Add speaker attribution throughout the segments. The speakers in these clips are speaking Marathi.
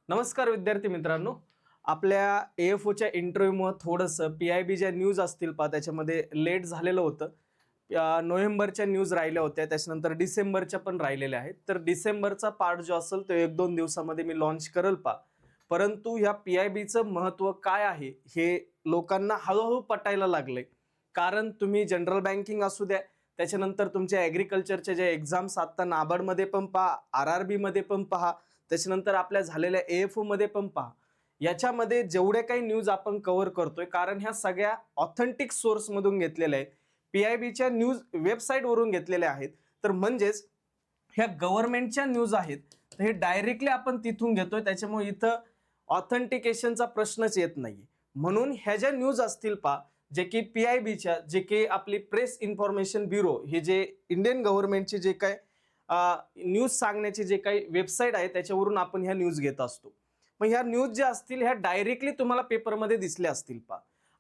Speaker 1: नमस्कार विद्यार्थी मित्रांनो. आपल्या AFOच्या इंटरव्ह्यूमुळे थोडंसं PIB ज्या न्यूज असतील त्याच्यामध्ये लेट झालेलं होतं. नोव्हेंबरच्या न्यूज राहिल्या होत्या, त्याच्यानंतर डिसेंबरच्या पण राहिलेल्या आहेत. तर डिसेंबरचा पार्ट जो असेल तो 1-2 दिवसामध्ये मी लॉन्च करेल परंतु ह्या PIBचं महत्त्व काय आहे हे लोकांना हळूहळू पटायला लागले. कारण तुम्ही जनरल बँकिंग असू द्या, त्याच्यानंतर तुमच्या ॲग्रिकल्चरच्या ज्या एक्झाम्स आता नाबार्डमध्ये पण पहा, RRBमध्ये पण पहा, त्याच्यानंतर आपल्या झालेल्या AFO मध्ये पण पहा. याच्यामध्ये जेवढे काही न्यूज आपण कव्हर करतोय, कारण ह्या सगळ्या ऑथेंटिक सोर्स मधून घेतलेल्या आहेत. PIBच्या न्यूज वेबसाईट वरून घेतलेल्या आहेत. तर म्हणजेच ह्या गव्हर्नमेंटच्या न्यूज आहेत, तर हे डायरेक्टली आपण तिथून घेतोय. त्याच्यामुळे इथं ऑथेंटिकेशनचा प्रश्नच येत नाही. म्हणून ह्या ज्या न्यूज असतील जे की PIBच्या, जे की आपली प्रेस इन्फॉर्मेशन ब्युरो, हे जे इंडियन गव्हर्नमेंटचे जे काय न्यूज सांगण्याचे जे काही वेबसाईट आहे त्याच्यावरून आपण ह्या न्यूज घेत असतो. मग ह्या न्यूज ज्या असतील ह्या डायरेक्टली तुम्हाला पेपरमध्ये दिसल्या असतील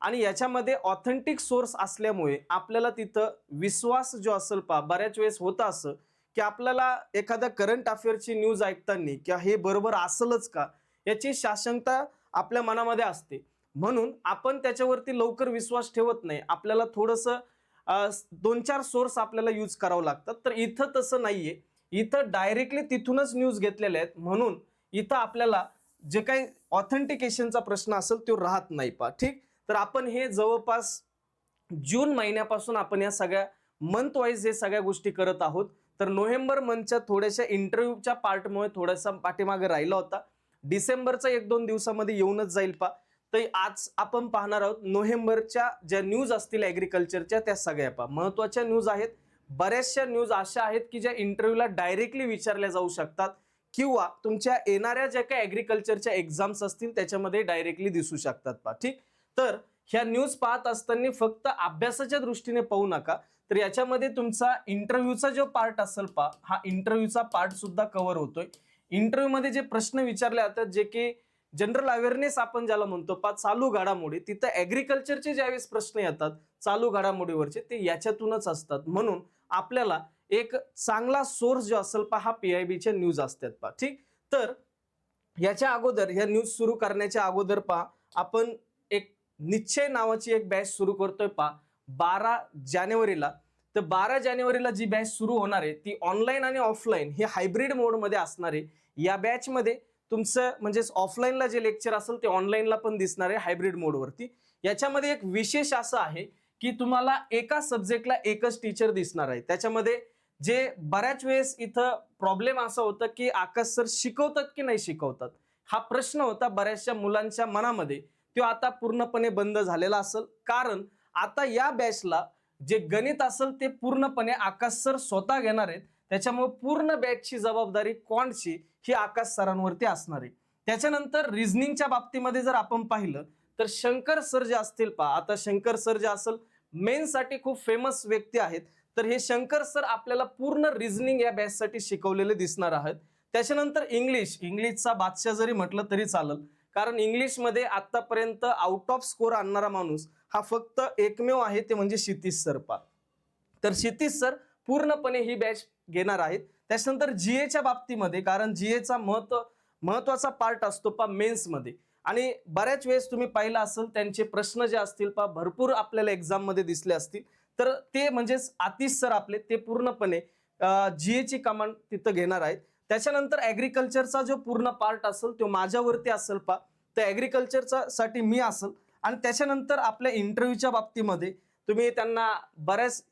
Speaker 1: आणि याच्यामध्ये ऑथेंटिक सोर्स असल्यामुळे आपल्याला तिथं विश्वास जो असेल बऱ्याच वेळेस होतं असं की आपल्याला एखादा करंट अफेअरची न्यूज ऐकताना की हे बरोबर असेलच का याची साशंकता आपल्या मनामध्ये असते. म्हणून आपण त्याच्यावरती लवकर विश्वास ठेवत नाही. आपल्याला थोडंसं 2-4 सोर्स आपल्याला यूज करावं लागतात. तर इथं तसं नाहीये. इथं डायरेक्टली तिथूनच न्यूज घेतलेल्या आहेत. म्हणून इथं आपल्याला जे काही ऑथेंटिकेशनचा प्रश्न असेल तो राहत नाही ठीक. तर आपण हे जवळपास जून महिन्यापासून आपण या सगळ्या मंथ वाईज हे सगळ्या गोष्टी करत आहोत. तर नोव्हेंबर मंथच्या थोड्याशा इंटरव्ह्यूच्या पार्टमुळे थोडासा पाठीमागे राहिला होता. डिसेंबरचा 1-2 दिवसामध्ये येऊनच जाईल तर आज आपण पाहणार आहोत नोव्हेंबरच्या ज्या न्यूज असतील ॲग्रिकल्चरच्या त्या सगळ्या महत्त्वाच्या न्यूज आहेत. बऱ्याचशा न्यूज अशा आहेत की ज्या इंटरव्ह्यूला डायरेक्टली विचारल्या जाऊ शकतात किंवा तुमच्या येणाऱ्या ज्या काही ॲग्रिकल्चरच्या एक्झाम्स असतील त्याच्यामध्ये डायरेक्टली दिसू शकतात ठीक. तर ह्या न्यूज पाहत असताना फक्त अभ्यासाच्या दृष्टीने पाहू नका, तर याच्यामध्ये तुमचा इंटरव्ह्यूचा जो पार्ट असेल हा इंटरव्ह्यूचा पार्ट सुद्धा कव्हर होतोय. इंटरव्ह्यूमध्ये जे प्रश्न विचारले जातात जे की जनरल अवेअरनेस आपण ज्याला म्हणतो चालू घडामोडी, तिथं ॲग्रिकल्चरचे ज्यावेळेस प्रश्न येतात चालू घडामोडीवरचे ते याच्यातूनच असतात. म्हणून आपल्याला एक चांगला सोर्स जो असेल हा PIBच्या न्यूज असतात ठीक. तर याच्या अगोदर ह्या न्यूज सुरू करण्याच्या अगोदर आपण एक निश्चय नावाची एक बॅच सुरू करतोय 12 जानेवारीला. तर 12 जानेवारीला जी बॅच सुरू होणार आहे ती ऑनलाईन आणि ऑफलाईन हे हायब्रिड मोडमध्ये असणार आहे. या बॅचमध्ये तुमचं म्हणजेच ऑफलाईनला जे लेक्चर असेल ते ऑनलाईनला पण दिसणार आहे हायब्रिड मोडवरती. याच्यामध्ये एक विशेष असं आहे की तुम्हाला एका सब्जेक्टला एकच टीचर दिसणार आहे. त्याच्यामध्ये जे बऱ्याच वेळेस इथं प्रॉब्लेम असा होता की आकाश सर शिकवतात की नाही शिकवतात हा प्रश्न होता बऱ्याचशा मुलांच्या मनामध्ये. तो आता पूर्णपणे बंद झालेला असेल, कारण आता या बॅचला जे गणित असेल ते पूर्णपणे आकाश सर स्वतः घेणार आहेत. त्याच्यामुळे पूर्ण बॅचची जबाबदारी क्वांटची ही आकाश सरांवरती असणार आहे. त्याच्यानंतर रिझनिंगच्या बाबतीमध्ये जर आपण पाहिलं तर शंकर सर जे असतील आता शंकर सर जे असेल मेन्ससाठी खूप फेमस व्यक्ती आहेत. तर हे शंकर सर आपल्याला पूर्ण रिझनिंग या बॅचसाठी शिकवलेले दिसणार आहेत. त्याच्यानंतर इंग्लिशचा बादशाह जरी म्हटलं तरी चालेल, कारण इंग्लिशमध्ये आतापर्यंत आउट ऑफ स्कोर आणणारा माणूस हा फक्त एकमेव आहे ते म्हणजे क्षितिज सर तर क्षितिज सर पूर्णपणे ही बॅच घेणार आहेत. त्याच्यानंतर GAच्या बाबतीमध्ये, कारण GAचा महत्वाचा पार्ट असतो मेन्समध्ये आणि बऱ्याच वेळेस तुम्ही पाहिलं असेल त्यांचे प्रश्न जे असतील भरपूर आपल्याला एक्झाम मध्ये दिसले असतील. तर ते म्हणजेच आतिश सर आपले ते पूर्णपणे GAची कमांड तिथं घेणार आहेत. त्याच्यानंतर ॲग्रिकल्चरचा जो पूर्ण पार्ट असेल तो माझ्यावरती असेल तर ॲग्रिकल्चरचा साठी मी असेल. आणि त्याच्यानंतर आपल्या इंटरव्ह्यूच्या बाबतीमध्ये तुम्ही त्यांना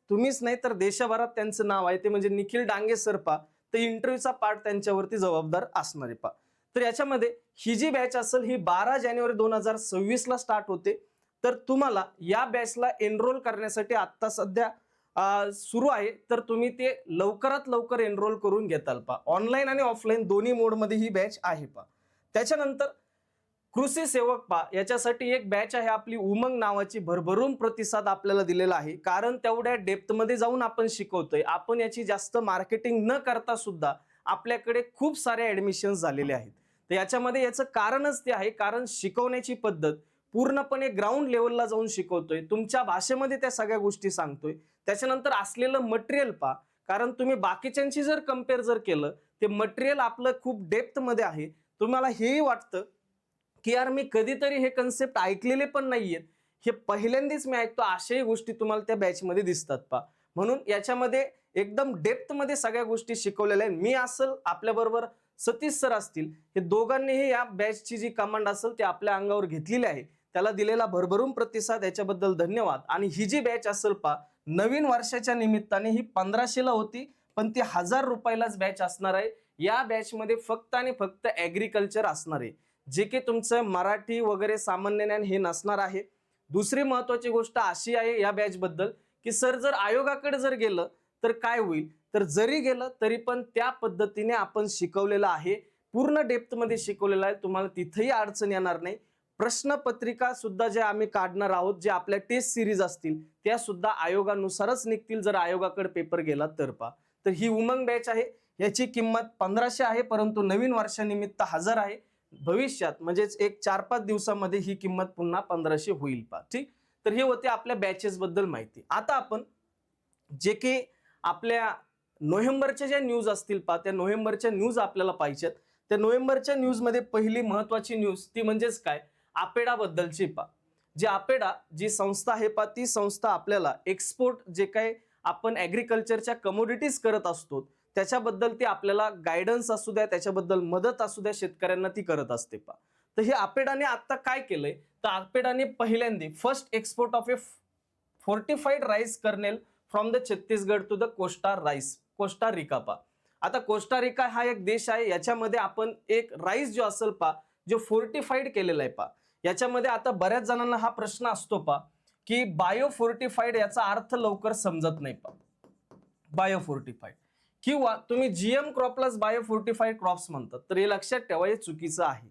Speaker 1: तुम्हीच नाही तर देशभरात त्यांचं नाव आहे ते म्हणजे निखिल डांगे सर तर इंटरव्ह्यूचा पार्ट त्यांच्यावरती जबाबदार असणार आहे तर याच्यामध्ये ही जी बॅच असेल ही 12 जानेवारी 2026 ला स्टार्ट होते. तर तुम्हाला या बॅचला एनरोल करण्यासाठी आता सध्या सुरू आहे, तर तुम्ही ते लवकरात लवकर एनरोल करून घेताल ऑनलाईन आणि ऑफलाईन दोन्ही मोडमध्ये ही बॅच आहे त्याच्यानंतर कृषी सेवक याच्यासाठी एक बॅच आहे आपली उमंग नावाची. भरभरून प्रतिसाद आपल्याला दिलेला आहे, कारण तेवढ्या डेप्थ मध्ये जाऊन आपण शिकवतोय. आपण याची जास्त मार्केटिंग न करता सुद्धा आपल्याकडे खूप सारे ऍडमिशन झालेले आहेत. तर याच्यामध्ये याचं कारणच ते आहे, कारण शिकवण्याची पद्धत पूर्णपणे ग्राउंड लेवलला जाऊन शिकवतोय, तुमच्या भाषेमध्ये त्या सगळ्या गोष्टी सांगतोय. त्याच्यानंतर असलेलं मटेरियल कारण तुम्ही बाकीच्यांशी जर कम्पेअर केलं ते मटेरियल आपलं खूप डेप्थ मध्ये आहे. तुम्हाला हेही वाटतं की यार मी कधीतरी हे कन्सेप्ट ऐकलेले पण नाहीयेत, हे पहिल्यांदाच मी ऐकतो, अशाही गोष्टी तुम्हाला त्या बॅचमध्ये दिसतात पहा. म्हणून याच्यामध्ये एकदम डेप्थमध्ये सगळ्या गोष्टी शिकवलेल्या आहेत. मी असेल, आपल्याबरोबर सतीश सर असतील, हे दोघांनीही या बॅचची जी कमांड असेल ती आपल्या अंगावर घेतलेली आहे. त्याला दिलेला भरभरून प्रतिसाद, याच्याबद्दल धन्यवाद. आणि ही जी बॅच असेल पहा, नवीन वर्षाच्या निमित्ताने ही 1500ला होती, पण ती 1000 रुपयालाच बॅच असणार आहे. या बॅचमध्ये फक्त आणि फक्त ॲग्रिकल्चर असणार आहे, जे की तुमचं मराठी वगैरे सामान्य ज्ञान हे नसणार आहे. दुसरी महत्वाची गोष्ट अशी आहे या बॅच बद्दल, की सर जर आयोगाकडे जर गेलं तर काय होईल, तर जरी गेलं तरी पण त्या पद्धतीने आपण शिकवलेलं आहे, पूर्ण डेप्थ मध्ये शिकवलेलं आहे, तुम्हाला तिथेही अडचण येणार नाही. प्रश्नपत्रिका सुद्धा जे आम्ही काढणार आहोत, जे आपल्या टेस्ट सिरीज असतील त्या सुद्धा आयोगानुसारच निघतील, जर आयोगाकडे पेपर गेला तर पहा. तर ही उमंग बॅच आहे, याची किंमत 1500 आहे, परंतु नवीन वर्षानिमित्त 1000 आहे. भविष्यात म्हणजेच एक 4-5 दिवसामध्ये ही किंमत पुन्हा 1500 होईल पहा. ठीक, तर हे होते आपल्या बॅचेस बद्दल माहिती. आता आपण जे की आपल्या नोव्हेंबरच्या ज्या न्यूज असतील पहा, त्या नोव्हेंबरच्या न्यूज आपल्याला पाहिजेत. त्या नोव्हेंबरच्या न्यूज मध्ये पहिली महत्वाची न्यूज ती म्हणजेच काय, आपेडा बद्दलची पहा. जी आपेडा जी संस्था आहे पहा, ती संस्था आपल्याला एक्सपोर्ट जे काय आपण ॲग्रिकल्चरच्या कमोडिटीज करत असतो त्याच्याबद्दल ती आपल्याला गायडन्स असू द्या, त्याच्याबद्दल मदत असू द्या, शेतकऱ्यांना ती करत असते पहा. तर हे आपेडाने आता काय केलंय, तर आपेडाने पहिल्यांदा first export of a fortified rice kernel from the Chhattisgarh to the Costa Rica पहा. आता कोस्टा रिका हा एक देश आहे, याच्यामध्ये आपण एक राईस जो असेल पहा, जो फोर्टिफाईड केलेला आहे पहा. याच्यामध्ये आता बऱ्याच जणांना हा प्रश्न असतो पहा, की बायो फोर्टिफाईड याचा अर्थ लवकर समजत नाही पहा. बायो फोर्टिफाईड किंवा तुम्ही जीएम क्रॉपलाच बायो फोर्टिफाईड क्रॉप्स म्हणतात, तर हे लक्षात ठेवा, हे चुकीचं आहे.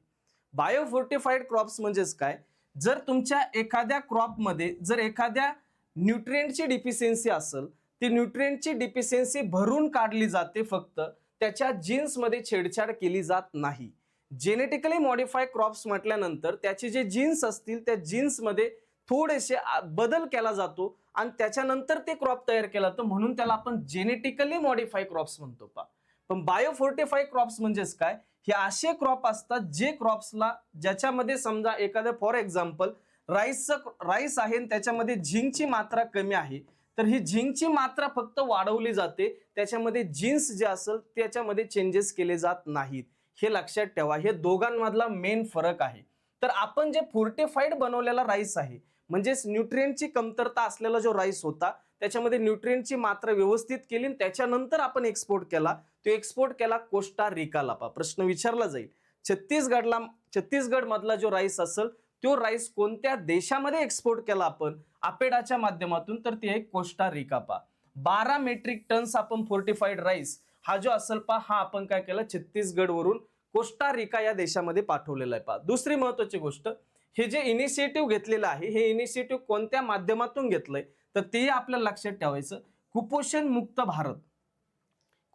Speaker 1: बायो फोर्टिफाईड क्रॉप्स म्हणजेच काय, जर तुमच्या एखाद्या क्रॉपमध्ये जर एखाद्या न्यूट्रिएंटची डिफिशियन्सी असेल, ती न्यूट्रिएंटची डिफिशियन्सी भरून काढली जाते, फक्त त्याच्या जीन्समध्ये छेडछाड केली जात नाही. जेनेटिकली मॉडिफाय क्रॉप्स म्हटल्यानंतर त्याचे जे जीन्स असतील त्या जीन्समध्ये थोडेसे बदल केला जातो आणि त्याच्यानंतर ते क्रॉप तयार केला जातो, म्हणून त्याला आपण जेनेटिकली मॉडिफाय क्रॉप्स म्हणतो पहा. पण बायो फोर्टिफाय क्रॉप्स म्हणजेच काय, हे असे क्रॉप असतात जे क्रॉप्सला ज्याच्यामध्ये समजा एखादं फॉर एक्झाम्पल राईस आहे आणि त्याच्यामध्ये झिंकची मात्रा कमी आहे, तर ही झिंकची मात्रा फक्त वाढवली जाते, त्याच्यामध्ये जीन्स जे असेल त्याच्यामध्ये चेंजेस केले जात नाहीत. हे लक्षात ठेवा, हे दोघांमधला मेन फरक आहे. तर आपण जे फोर्टिफाईड बनवलेला राईस आहे, म्हणजेच न्यूट्रिएंटची कमतरता असलेला जो राईस होता, त्याच्यामध्ये न्यूट्रिएंटची मात्रा व्यवस्थित केली आणि त्याच्यानंतर आपण एक्सपोर्ट केला, तो एक्सपोर्ट केला कोस्टा रिकाला पहा. प्रश्न विचारला जाईल, छत्तीसगड मधला जो राईस असेल तो राईस कोणत्या देशामध्ये एक्सपोर्ट केला आपण आपेडाच्या माध्यमातून, तर ते आहे कोस्टा रिका पहा. 12 मेट्रिक टन्स आपण फोर्टिफाईड राईस हा जो असेल पहा, हा आपण काय केला, छत्तीसगड वरून कोस्टा रिका या देशामध्ये पाठवलेला आहे पहा. दुसरी महत्वाची गोष्ट, हे जे इनिशिएटिव्ह घेतलेलं आहे, हे इनिशिएटिव्ह कोणत्या माध्यमातून घेतलंय, तर ते आपल्याला लक्षात ठेवायचं. कुपोषण मुक्त भारत,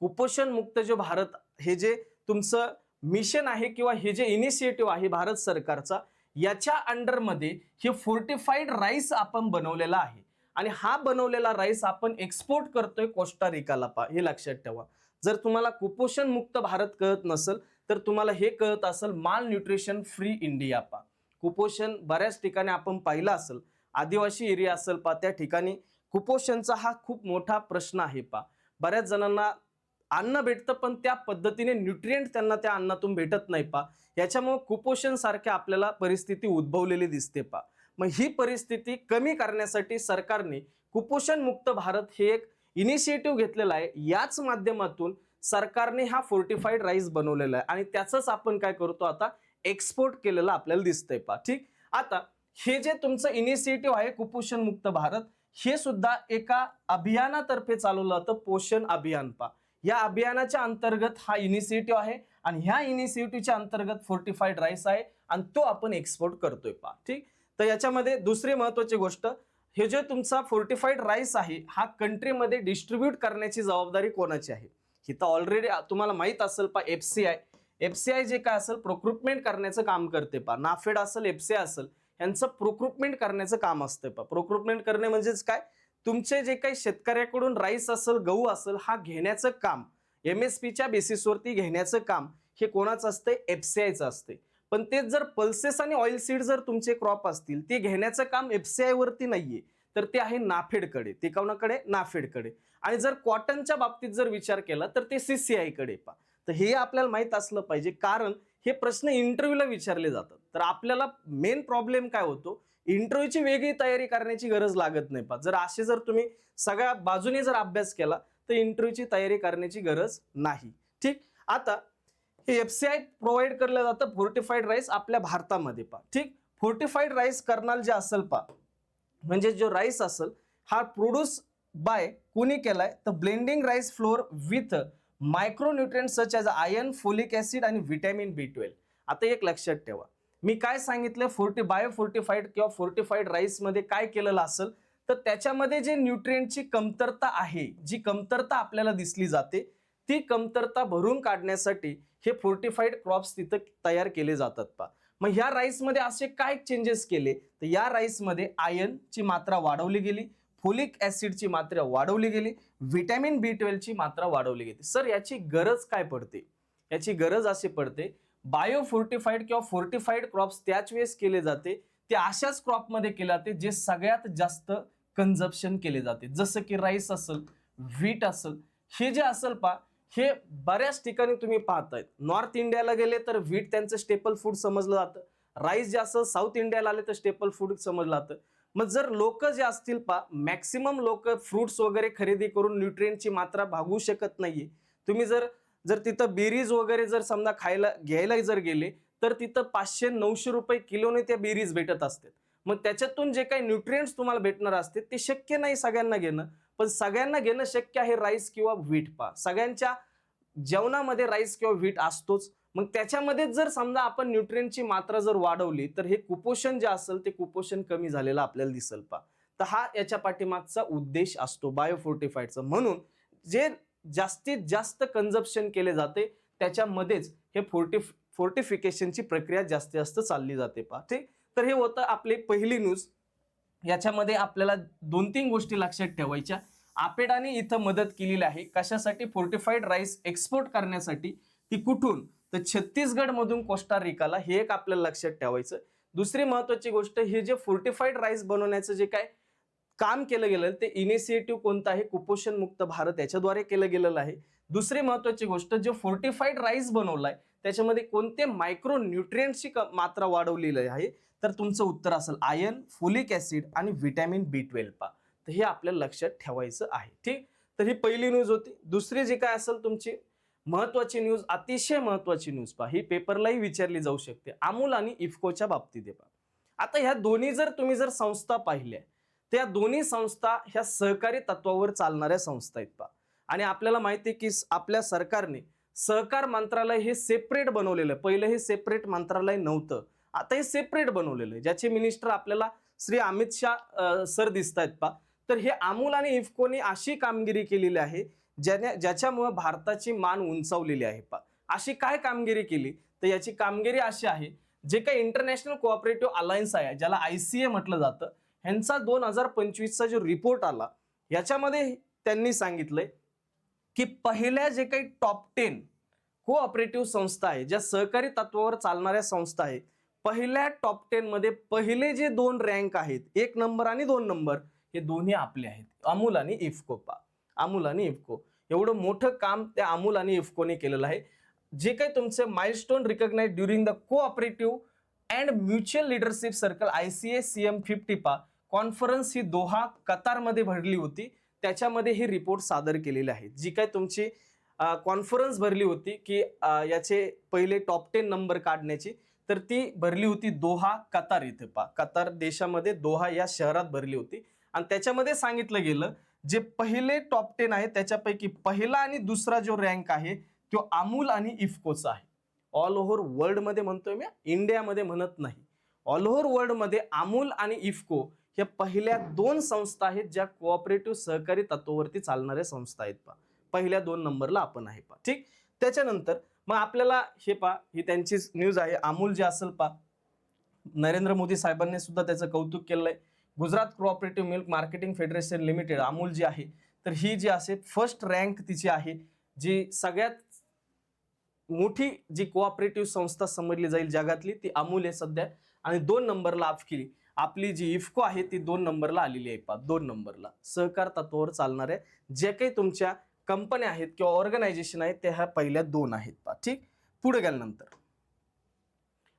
Speaker 1: कुपोषण मुक्त जो भारत हे जे तुमचं मिशन आहे किंवा हे जे इनिशिएटिव्ह आहे भारत सरकारचा, याच्या अंडरमध्ये हे फोर्टिफाईड राईस आपण बनवलेला आहे आणि हा बनवलेला राईस आपण एक्सपोर्ट करतोय कोस्टा रिकाला पहा. हे लक्षात ठेवा. जर तुम्हाला कुपोषण मुक्त भारत कळत नसेल तर तुम्हाला हे कळत असेल माल न्यूट्रिशन फ्री इंडिया पहा. कुपोषण बऱ्याच ठिकाणी आपण पाहिलं असेल, आदिवासी एरिया असेल पहा, त्या ठिकाणी कुपोषणचा हा खूप मोठा प्रश्न आहे पहा. बऱ्याच जणांना अन्न भेटतं पण त्या पद्धतीने न्यूट्रिएंट त्यांना त्या अन्नातून भेटत नाही पहा. याच्यामुळे कुपोषण सारख्या आपल्याला परिस्थिती उद्भवलेली दिसते पहा. मग ही परिस्थिती कमी करण्यासाठी सरकारने कुपोषण मुक्त भारत हे एक इनिशिएटिव्ह घेतलेला आहे. याच माध्यमातून सरकारने हा फोर्टिफाईड राईस बनवलेला आहे आणि त्याचंच आपण काय करतो आता, एक्सपोर्ट केलेलं आपल्याला दिसतंय पहा. ठीक, आता हे जे तुमचं इनिशिएटिव्ह आहे कुपोषण मुक्त भारत, हे सुद्धा एका अभियानातर्फे चालवलं जातं, पोषण अभियान पहा. या अभियानाच्या अंतर्गत हा इनिशिएटिव्ह आहे आणि ह्या इनिशिएटिव्हच्या अंतर्गत फोर्टिफाईड राईस आहे आणि तो आपण एक्सपोर्ट करतोय पहा. ठीक, तर याच्यामध्ये दुसरी महत्वाची गोष्ट, हे जे तुमचा फोर्टिफाईड राईस आहे हा कंट्रीमध्ये डिस्ट्रीब्यूट करण्याची जबाबदारी कोणाची आहे, ही तर ऑलरेडी तुम्हाला माहित असेल पहा. एफसीआय जे काय असेल प्रोक्रुटमेंट करण्याचं काम करते पहा. नाफेड असेल, एफसीआय असेल, यांचं प्रोक्रुटमेंट करण्याचं काम असतं पहा. प्रोक्रुटमेंट करणे म्हणजेच काय, तुमचे जे काही शेतकऱ्याकडून राईस असेल, गहू असेल, हा घेण्याचं काम, एमएसपीच्या बेसिसवरती घेण्याचं काम हे कोणाचं असतंय, FCIचं असते. पण तेच जर पल्सेस आणि ऑइल सीड जर तुमचे क्रॉप असतील, ते घेण्याचं काम FCI वरती नाहीये, तर ते आहे नाफेडकडे. ते कोणाकडे, नाफेडकडे. आणि जर कॉटनच्या बाबतीत जर विचार केला तर ते CCI कडे. तर हे आपल्याला माहित असलं पाहिजे, कारण हे प्रश्न इंटरव्ह्यूला विचारले जातात. तर आपल्याला मेन प्रॉब्लेम काय होतो, इंटरव्ह्यूची वेगळी तयारी करण्याची गरज लागत नाही. जर असे जर तुम्ही सगळ्या बाजूने जर अभ्यास केला तर इंटरव्ह्यूची तयारी करण्याची गरज नाही. ठीक. आता हे FCI प्रोव्हाइड केलं जातं फोर्टिफाईड राईस आपल्या भारतामध्ये. ठीक. फोर्टिफाईड राईस कर्नल जे असेल म्हणजे जो राईस असेल हा प्रोड्यूस बाय कोणी केलाय, तर blending rice flour with micronutrient such as iron, folic acid आणि व्हिटॅमिन B12. आता एक लक्षात ठेवा, मी काय सांगितलं, बायोफोर्टिफाईड किंवा फोर्टिफाईड राईस मध्ये काय केलेलं असेल, तर त्याच्यामध्ये जे न्यूट्रिएंटची कमतरता आहे, जी कमतरता आपल्याला दिसली जाते, ती कमतरता भरून काढण्यासाठी हे फोर्टिफाईड क्रॉप्स तिथं तयार केले जातात. मग ह्या राईस मध्ये असे काय चेंजेस केले, तर या राईस मध्ये आयर्नची मात्रा वाढवली गेली, फोलिक ऍसिडची मात्रा वाढवली गेली, व्हिटॅमिन B12 ची मात्रा वाढवली गेली. सर याची गरज काय पडते, याची गरज अशी पडते, बायोफोर्टिफाईड किंवा फोर्टिफाईड क्रॉप्स त्याच वेळेस केले जाते, ते अशाच क्रॉप मध्ये केले जाते जे सगळ्यात जास्त कन्झम्पशन केले जाते. जसं की राईस असेल, व्हीट असेल, हे जे असेल हे बऱ्याच ठिकाणी तुम्ही पाहतायत. नॉर्थ इंडियाला गेले तर व्हीट त्यांचं स्टेपल फूड समजलं जातं. राईस जे असेल साऊथ इंडियाला आले तर स्टेपल फूड समजलं जातं. मग जर लोक जे असतील मॅक्सिमम लोक फ्रुट्स वगैरे खरेदी करून न्यूट्रिएंटची मात्रा भागवू शकत नाहीये. तुम्ही जर तिथं बेरीज वगैरे जर समजा घ्यायला जर गेले तर तिथं 500-900 रुपये किलोने त्या बेरीज भेटत असतात. मग त्याच्यातून जे काही न्यूट्रिएंट्स तुम्हाला भेटणार असते ते शक्य नाही सगळ्यांना घेणं, पण सगळ्यांना घेणं शक्य आहे राईस किंवा व्हीट. सगळ्यांच्या जेवणामध्ये राईस किंवा व्हीट असतोच. मग त्याच्यामध्ये जर समजा आपण न्यूट्रिएंटची मात्रा जर वाढवली तर हे कुपोषण जे असेल ते कुपोषण कमी झालेलं आपल्याला दिसेल. तर हा याच्या पाठीमागचा उद्देश असतो बायोफोर्टिफाईडचा. म्हणून जे जास्तीत जास्त कन्झम्पशन केले जाते त्याच्यामध्येच हे फोर्टिफिकेशनची प्रक्रिया जास्तीत जास्त चालली जाते. ठीक. तर हे होतं आपली पहिली न्यूज. याच्यामध्ये आपल्याला 2-3 गोष्टी लक्षात ठेवायच्या. आपेडाने इथं मदत केलेली आहे कशासाठी, फोर्टिफाईड राईस एक्सपोर्ट करण्यासाठी. ती कुठून, तर छत्तीसगड मधून कोस्टारिकाला. हे एक आपल्याला लक्षात ठेवायचं. दुसरी महत्वाची गोष्ट, हे जे फोर्टिफाईड राईस बनवण्याचं जे काय काम केलं गेलं ते इनिशिएटिव्ह कोणतं आहे, कुपोषण मुक्त भारत याच्याद्वारे केलं गेलेलं आहे. दुसरी महत्वाची गोष्ट, जो फोर्टिफाईड राईस बनवलाय त्याच्यामध्ये कोणते मायक्रो न्यूट्रिएंट्सची मात्रा वाढवलेली आहे, तर तुमचं उत्तर असेल आयर्न, फोलिक ऍसिड आणि व्हिटॅमिन B12. तर हे आपल्याला लक्षात ठेवायचं आहे. ठीक. तर ही पहिली न्यूज होती. दुसरी जी काय असेल तुमची महत्वाची न्यूज, अतिशय महत्वाची न्यूज ही पेपरलाही विचारली जाऊ शकते, अमूल आणि इफ्कोच्या बाबतीत. आता ह्या दोन्ही जर तुम्ही संस्था पाहिल्या, त्या दोन्ही संस्था ह्या सहकारी तत्वावर चालणाऱ्या संस्था आहेत. आणि आपल्याला माहिती आहे की आपल्या सरकारने सहकार मंत्रालय हे सेपरेट बनवलेलं आहे. पहिलं हे सेपरेट मंत्रालय नव्हतं, आता हे सेपरेट बनवलेलं आहे, ज्याचे मिनिस्टर आपल्याला श्री अमित शाह सर दिसत आहेत. तर हे अमूल आणि इफ्कोने अशी कामगिरी केलेली आहे ज्याच्यामुळे भारताची मान उंचावलेली आहे. अशी काय कामगिरी केली, तर याची कामगिरी अशी आहे, जे काही इंटरनॅशनल कोऑपरेटिव्ह अलायन्स आहे ज्याला ICA म्हटलं जातं, ह्यांचा 2025चा जो रिपोर्ट आला याच्यामध्ये त्यांनी सांगितलंय की पहिल्या जे काही टॉप 10 कोऑपरेटिव्ह संस्था आहे, ज्या सहकारी तत्वावर चालणाऱ्या संस्था आहेत, पहिल्या टॉप 10 मध्ये पहिले जे 2 रँक आहेत, 1 नंबर आणि 2 नंबर, हे दोन्ही आपले आहेत, अमूल आणि इफ्को. अमूल आणि इफ्को एवढं मोठं काम त्या अमूल आणि इफ्कोने केलेलं आहे. जे काही तुमचे milestone recognise during the cooperative and mutual leadership circle ICA CM50 conference ही दोहा कतारमध्ये भरली होती, त्याच्यामध्ये हे रिपोर्ट सादर केलेले आहेत. जी काय तुमची कॉन्फरन्स भरली होती की याचे पहिले टॉप 10 नंबर काढण्याची, तर ती भरली होती दोहा कतार इथे. कतार देशामध्ये दोहा या शहरात भरली होती. आणि त्याच्यामध्ये सांगितलं गेलं जे पहिले टॉप 10 आहे त्याच्यापैकी पहिला आणि दुसरा जो रँक आहे तो अमूल आणि इफ्कोचा आहे. ऑल ओव्हर वर्ल्ड मध्ये म्हणतोय मी, इंडियामध्ये म्हणत नाही. ऑल ओव्हर वर्ल्ड मध्ये अमूल आणि इफ्को ह्या पहिल्या 2 संस्था आहेत ज्या कोऑपरेटिव्ह सहकारी तत्वावरती चालणाऱ्या संस्था आहेत. पहिल्या 2 नंबरला आपण आहे. ठीक. त्याच्यानंतर मग आपल्याला ही त्यांची न्यूज आहे. अमूल जे असेल नरेंद्र मोदी साहेबांनी सुद्धा त्याचं कौतुक केलंय. Gujarat cooperative milk marketing federation limited Amul जी आहे, तर ही जी असे फर्स्ट रँक तिची आहे, जी सगळ्यात मोठी जी कोऑपरेटिव्ह संस्था समजली जाईल जगातली ती अमूल आहे सध्या, आणि 2 नंबरला आपली जी इफ्को आहे ती 2 नंबरला आलेली आहे पा. 2 नंबरला सहकार तत्वावर चालणाऱ्या जे काही तुमच्या कंपन्या आहेत किंवा ऑर्गनायझेशन आहेत त्या ह्या पहिल्या 2 आहेत पा. ठीक, पुढे गेल्यानंतर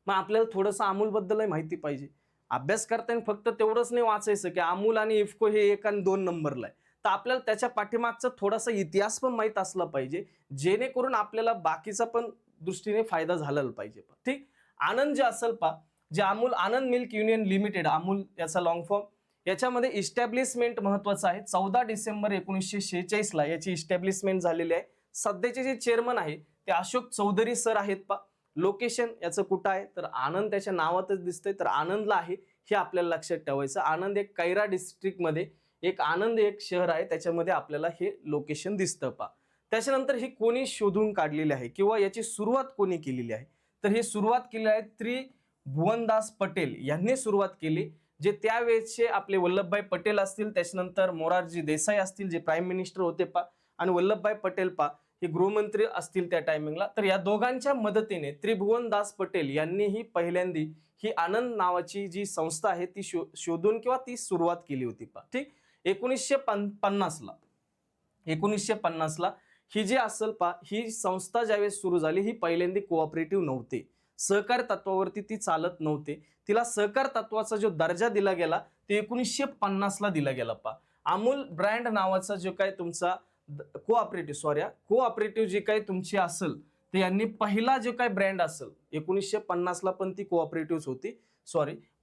Speaker 1: मग आपल्याला थोडंसं अमूल बद्दलही माहिती पाहिजे. अभ्यास करताना फक्त तेवढंच नाही वाचायचं की अमूल आणि इफ्को हे 1 आणि 2 नंबरला आहे, तर आपल्याला त्याच्या पाठीमागचा थोडासा इतिहास पण माहित असला पाहिजे, जेणेकरून आपल्याला बाकीचा पण दृष्टीने फायदा झाला पाहिजे. ठीक, आनंद जे असेल पा, जे अमूल आनंद मिल्क युनियन लिमिटेड, अमूल याचा लॉंग फॉर्म, याच्यामध्ये इस्टॅब्लिशमेंट महत्वाचं आहे. 14 डिसेंबर 1946 ला याची इस्टॅब्लिशमेंट झालेली आहे. सध्याचे जे चेअरमन आहे ते अशोक चौधरी सर आहेत पा. लोकेशन याचं कुठं आहे तर आनंद त्याच्या नावातच दिसतंय, तर आनंदला आहे हे आपल्याला लक्षात ठेवायचं. आनंद एक कैरा डिस्ट्रिक्ट मध्ये एक आनंद एक शहर आहे, त्याच्यामध्ये आपल्याला हे लोकेशन दिसतं पा. त्याच्यानंतर ही कोणी शोधून काढलेली आहे किंवा याची सुरुवात कोणी केलेली आहे तर हे सुरुवात केली आहे त्रिभुवनदास पटेल यांनी सुरुवात केली, जे त्यावेळेचे आपले वल्लभभाई पटेल असतील, त्याच्यानंतर मोरारजी देसाई असतील जे प्राईम मिनिस्टर होते पा, आणि वल्लभभाई पटेल पा हे गृहमंत्री असतील त्या टायमिंगला. तर या दोघांच्या मदतीने त्रिभुवनदास पटेल यांनी ही पहिल्यांदी ही आनंद नावाची जी संस्था आहे ती शोधून किंवा ती सुरुवात केली होती पा. ठीक, 1950 ला ही जी असेल पा, ही संस्था ज्यावेळेस सुरू झाली ही पहिल्यांदी कोऑपरेटिव्ह नव्हते, सहकार तत्वावरती ती चालत नव्हते. तिला सहकार तत्वाचा जो दर्जा दिला गेला ते 1950 ला दिला गेला पा. अमूल ब्रँड नावाचा जो काय तुमचा कोऑपरेटिव्ह जी काही तुमची असेल ते यांनी पहिला जो काही ब्रँड असेल 1950 ला पण ती कोऑपरेटिव्ह होती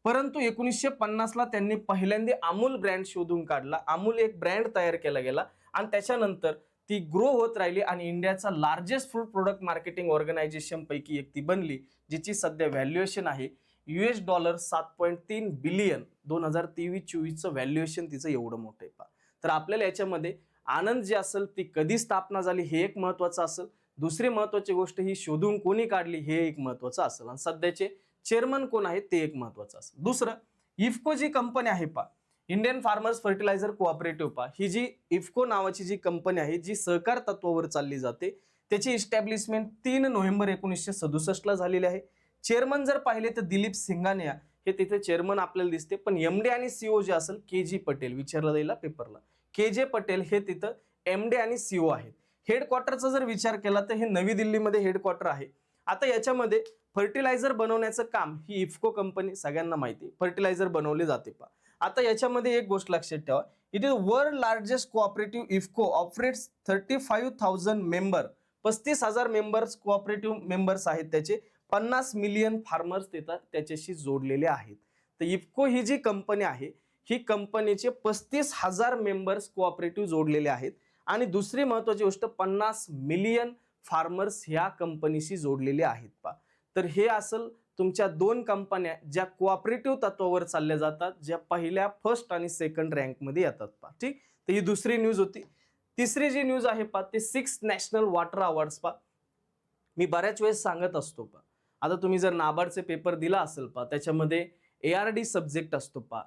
Speaker 1: परंतु 1950 ला त्यांनी पहिल्यांदा अमूल ब्रँड शोधून काढला. अमूल एक ब्रँड तयार केला गेला आणि त्याच्यानंतर ती ग्रो होत राहिली आणि इंडियाचा largest food product marketing organization पैकी एक ती बनली, जिची सध्या व्हॅल्युएशन आहे $7.3 बिलियन. 2023-24 व्हॅल्युएशन तिचं एवढं मोठं आहे पा. तर आपल्याला याच्यामध्ये आनंद जे असेल ती कधी स्थापना झाली हे एक महत्वाचं असेल, दुसरी महत्वाची गोष्ट ही शोधून कोणी काढली हे एक महत्वाचं असेल, आणि सध्याचे चेअरमन कोण आहे ते एक महत्वाचं असेल. दुसरं, इफ्को जी कंपनी आहे पा, इंडियन फार्मर्स फर्टिलायझर कोऑपरेटिव्ह पा, ही जी इफ्को नावाची जी कंपनी आहे जी सहकार तत्वावर चालली जाते, त्याची इस्टॅब्लिशमेंट 3 नोव्हेंबर 1967 ला झालेली आहे. चेअरमन जर पाहिले तर दिलीप सिंघानिया हे तिथे चेअरमन आपल्याला दिसते, पण एमडी आणि सीओ जे असेल के.जी. पटेल, विचारला जाईल पेपरला, के.जे. पटेल हे तिथं एमडी आणि सीओ आहेत. हेडक्वार्टरचा जर विचार केला तर हे नवी दिल्लीमध्ये हेडक्वार्टर आहे. आता याच्यामध्ये फर्टिलायझर बनवण्याचं काम ही इफ्को कंपनी, सगळ्यांना माहिती फर्टिलायझर बनवले जाते पा. आता याच्यामध्ये एक गोष्ट लक्षात ठेवा, it is world largest cooperative IFFCO operates 35,000 member, 35,000 members cooperative members आहेत त्याचे, 50 मिलियन फार्मर्स तिथं त्याच्याशी जोडलेले आहेत. तर इफ्को ही जी कंपनी आहे ही कंपनीचे 35,000 मेंबर्स कोऑपरेटिव्ह जोडलेले आहेत, आणि दुसरी महत्वाची गोष्ट 50 मिलियन फार्मर्स ह्या कंपनीशी जोडलेले आहेत पा. तर हे असेल तुमच्या 2 कंपन्या ज्या कोऑपरेटिव्ह तत्वावर चालल्या जातात, ज्या पहिल्या फर्स्ट आणि सेकंड रँक मध्ये येतात पा. ठीक, तर ही दुसरी न्यूज होती. तिसरी जी न्यूज आहे पा ते 6 नॅशनल वॉटर अवॉर्ड्स पा. मी बऱ्याच वेळेस सांगत असतो पा, आता तुम्ही जर नाबार्डचे पेपर दिला असेल पा, त्याच्यामध्ये ARD सब्जेक्ट असतो पा,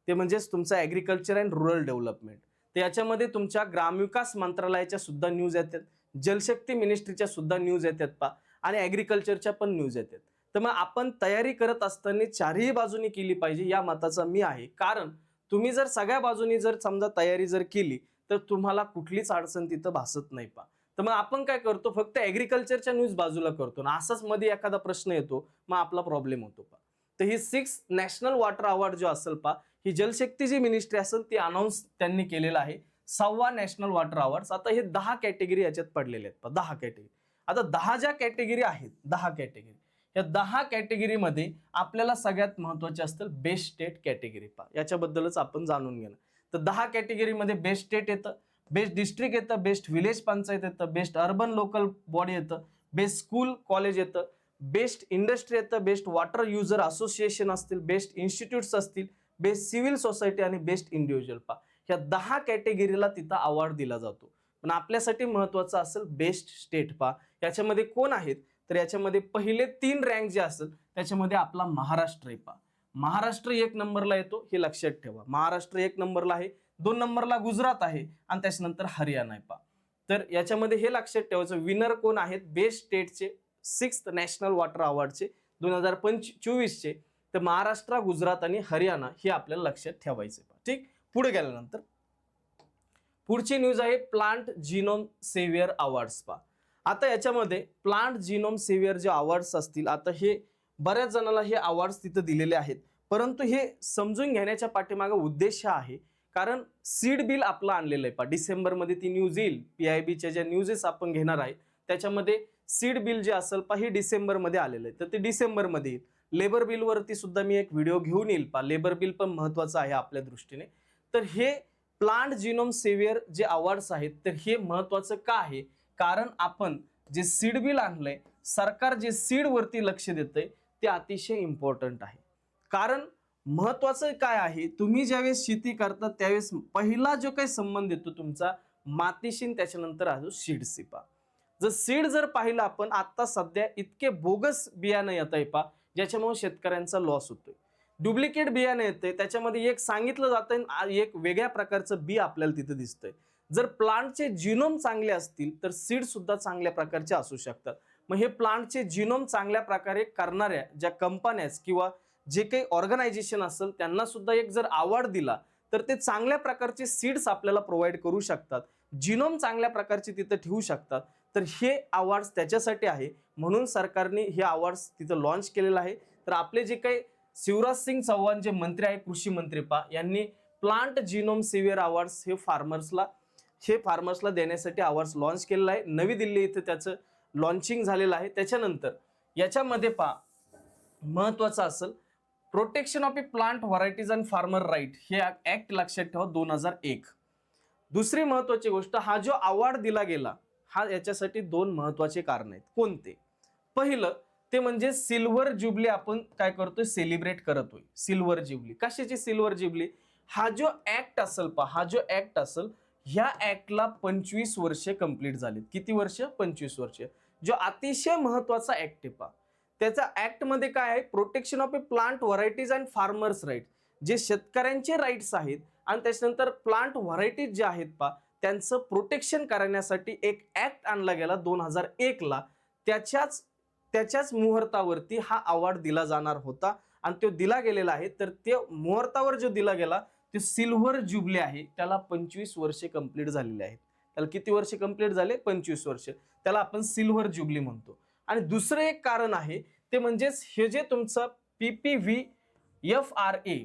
Speaker 1: ते म्हणजेच तुमचा ॲग्रिकल्चर अँड रुरल डेव्हलपमेंट. तर याच्यामध्ये तुमच्या ग्रामविकास मंत्रालयाच्या सुद्धा न्यूज येतात, जलशक्ती मिनिस्ट्रीच्या सुद्धा न्यूज येतात पा, आणि ॲग्रिकल्चरच्या पण न्यूज येतात. तर मग आपण तयारी करत असताना चारही बाजूनी केली पाहिजे या मताचा मी आहे, कारण तुम्ही जर सगळ्या बाजूनी जर समजा तयारी जर केली तर तुम्हाला कुठलीच अडचण तिथं भासत नाही पा. तर मग आपण काय करतो, फक्त ॲग्रिकल्चरच्या न्यूज बाजूला करतो ना, असाच मध्ये एखादा प्रश्न येतो मग आपला प्रॉब्लेम होतो पा. तर ही 6 नॅशनल वॉटर अवॉर्ड जो असेल पा, ही जलशक्ती जी मिनिस्ट्री असेल ती अनाऊन्स त्यांनी केलेला आहे, 6वा नॅशनल वॉटर अवॉर्ड्स. आता हे 10 कॅटेगरी याच्यात पडलेले आहेत पा, 10 कॅटेगरी. आता 10 ज्या कॅटेगरी आहेत, 10 कॅटेगरी, या 10 कॅटेगरीमध्ये आपल्याला सगळ्यात महत्वाचे असतील बेस्ट स्टेट कॅटेगरी पा, याच्याबद्दलच आपण जाणून घेणार. तर 10 कॅटेगरीमध्ये बेस्ट स्टेट येतं, बेस्ट डिस्ट्रिक्ट येतं, बेस्ट विलेज पंचायत येतं, बेस्ट अर्बन लोकल बॉडी येतं, बेस्ट स्कूल कॉलेज येतं, बेस्ट इंडस्ट्री येतं, बेस्ट वॉटर युजर असोसिएशन असतील, बेस्ट इन्स्टिट्यूट्स असतील, बेस्ट सिव्हिल सोसायटी आणि बेस्ट इंडिव्हिज्युअल पा. ह्या 10 कॅटेगरीला तिथं अवॉर्ड दिला जातो. पण आपल्यासाठी महत्वाचं असेल बेस्ट स्टेट पा. याच्यामध्ये कोण आहेत तर याच्यामध्ये पहिले 3 रँक जे असेल त्याच्यामध्ये आपला महाराष्ट्र आहे पा. महाराष्ट्र 1 नंबरला येतो, हे लक्षात ठेवा. महाराष्ट्र 1 नंबरला आहे, 2 नंबरला गुजरात आहे, आणि त्याच्यानंतर हरियाणा आहे पा. तर याच्यामध्ये हे लक्षात ठेवायचं, विनर कोण आहेत, बेस्ट स्टेटचे 6th नॅशनल वॉटर अवॉर्डचे 2024चे, तर महाराष्ट्र, गुजरात आणि हरियाणा हे आपल्याला लक्षात ठेवायचे. ठीक, पुढे गेल्यानंतर पुढची न्यूज आहे प्लांट जिनोम सेव्हियर अवॉर्ड्स. आता याच्यामध्ये प्लांट जिनोम सेव्हियर जे अवॉर्ड्स असतील, आता हे बऱ्याच जणांना हे अवॉर्ड्स तिथं दिलेले आहेत, परंतु हे समजून घेण्याच्या पाठीमागे उद्देश आहे, कारण सीड बिल आपलं आणलेलं आहे. डिसेंबरमध्ये ती न्यूज येईल, PIBच्या ज्या न्यूजेस आपण घेणार आहे त्याच्यामध्ये सीड बिल जे असेल हे डिसेंबरमध्ये आलेलं आहे, तर ते डिसेंबरमध्ये येईल. लेबर बिल वरती सुद्धा मी एक व्हिडिओ घेऊन येईल. लेबर बिल पण महत्वाचं आहे आपल्या दृष्टीने. तर हे प्लांट जिनोम सेव्हियर जे अवॉर्ड्स आहेत, तर हे महत्वाचं का आहे, कारण आपण जे सीड बिल आणलंय, सरकार जे सीड वरती लक्ष देतंय ते अतिशय इम्पॉर्टंट आहे. कारण महत्वाचं काय आहे, तुम्ही ज्यावेळेस शेती करता त्यावेळेस पहिला जो काही संबंध येतो तुमचा मातीशी, त्याच्यानंतर आजो सीडशी. जर सीड जर पाहिलं आपण, आता सध्या इतके बोगस बियाणं येत आहे ज्याच्यामुळे शेतकऱ्यांचा लॉस होतोय. डुप्लिकेट बियाणं येते, त्याच्यामध्ये एक सांगितलं जातं, एक वेगळ्या प्रकारचं बी आपल्याला तिथे दिसतंय. जर प्लांटचे जिनोम चांगले असतील तर सीड सुद्धा चांगल्या प्रकारचे असू शकतात. मग हे प्लांटचे जिनोम चांगल्या प्रकारे करणाऱ्या ज्या कंपन्याज किंवा जे काही ऑर्गनायझेशन असेल त्यांना सुद्धा एक जर अवॉर्ड दिला तर ते चांगल्या प्रकारचे सीड्स आपल्याला प्रोव्हाइड करू शकतात, जिनोम चांगल्या प्रकारचे तिथे ठेवू शकतात. तर हे अवॉर्ड्स त्याच्यासाठी आहे, म्हणून सरकारने हे अवॉर्ड्स तिथं लॉन्च केलेलं आहे. तर आपले जे काही शिवराज सिंग चौहान जे मंत्री आहे, कृषी मंत्री यांनी प्लांट जिनोम सेव्हियर अवॉर्ड्स हे फार्मर्सला देण्यासाठी अवॉर्ड्स लॉन्च केलेलं आहे. नवी दिल्ली इथे त्याचं लॉन्चिंग झालेलं आहे. त्याच्यानंतर याच्यामध्ये महत्वाचं असेल protection of a plant varieties and farmer right हे ऍक्ट लक्षात ठेवा 2001. दुसरी महत्वाची गोष्ट, हा जो अवॉर्ड दिला गेला याच्यासाठी 2 महत्वाचे कारण आहेत. कोणते? पहिलं ते म्हणजे सिल्वर ज्युबली आपण काय करतोय, सेलिब्रेट करतोय. सिल्वर ज्युबली कशाची सिल्वर ज्युबली? हा जो ऍक्ट असेल ह्या ऍक्टला 25 वर्षे कंप्लीट झालीत. किती वर्ष? 25 वर्ष. जो अतिशय महत्वाचा ऍक्ट आहे त्याचा ऍक्ट मध्ये काय आहे, protection of a plant varieties and farmers right, जे शेतकऱ्यांचे राईट्स आहेत आणि त्याच्यानंतर प्लांट व्हरायटीज जे आहेत त्यांचं प्रोटेक्शन करण्यासाठी एक ऍक्ट आणला गेला 2001 ला. त्याच्याच मुहूर्तावरती हा अवॉर्ड दिला जाणार होता आणि तो दिला गेलेला आहे. तर ते मुहूर्तावर जो दिला गेला ते सिल्वर ज्युबली आहे, त्याला 25 वर्षे कंप्लीट झालेले आहेत. त्याला किती वर्ष कंप्लीट झाले? 25 वर्ष. त्याला आपण सिल्वर ज्युबली म्हणतो. आणि दुसरं एक कारण आहे ते म्हणजेच हे जे तुमचं PPVFRA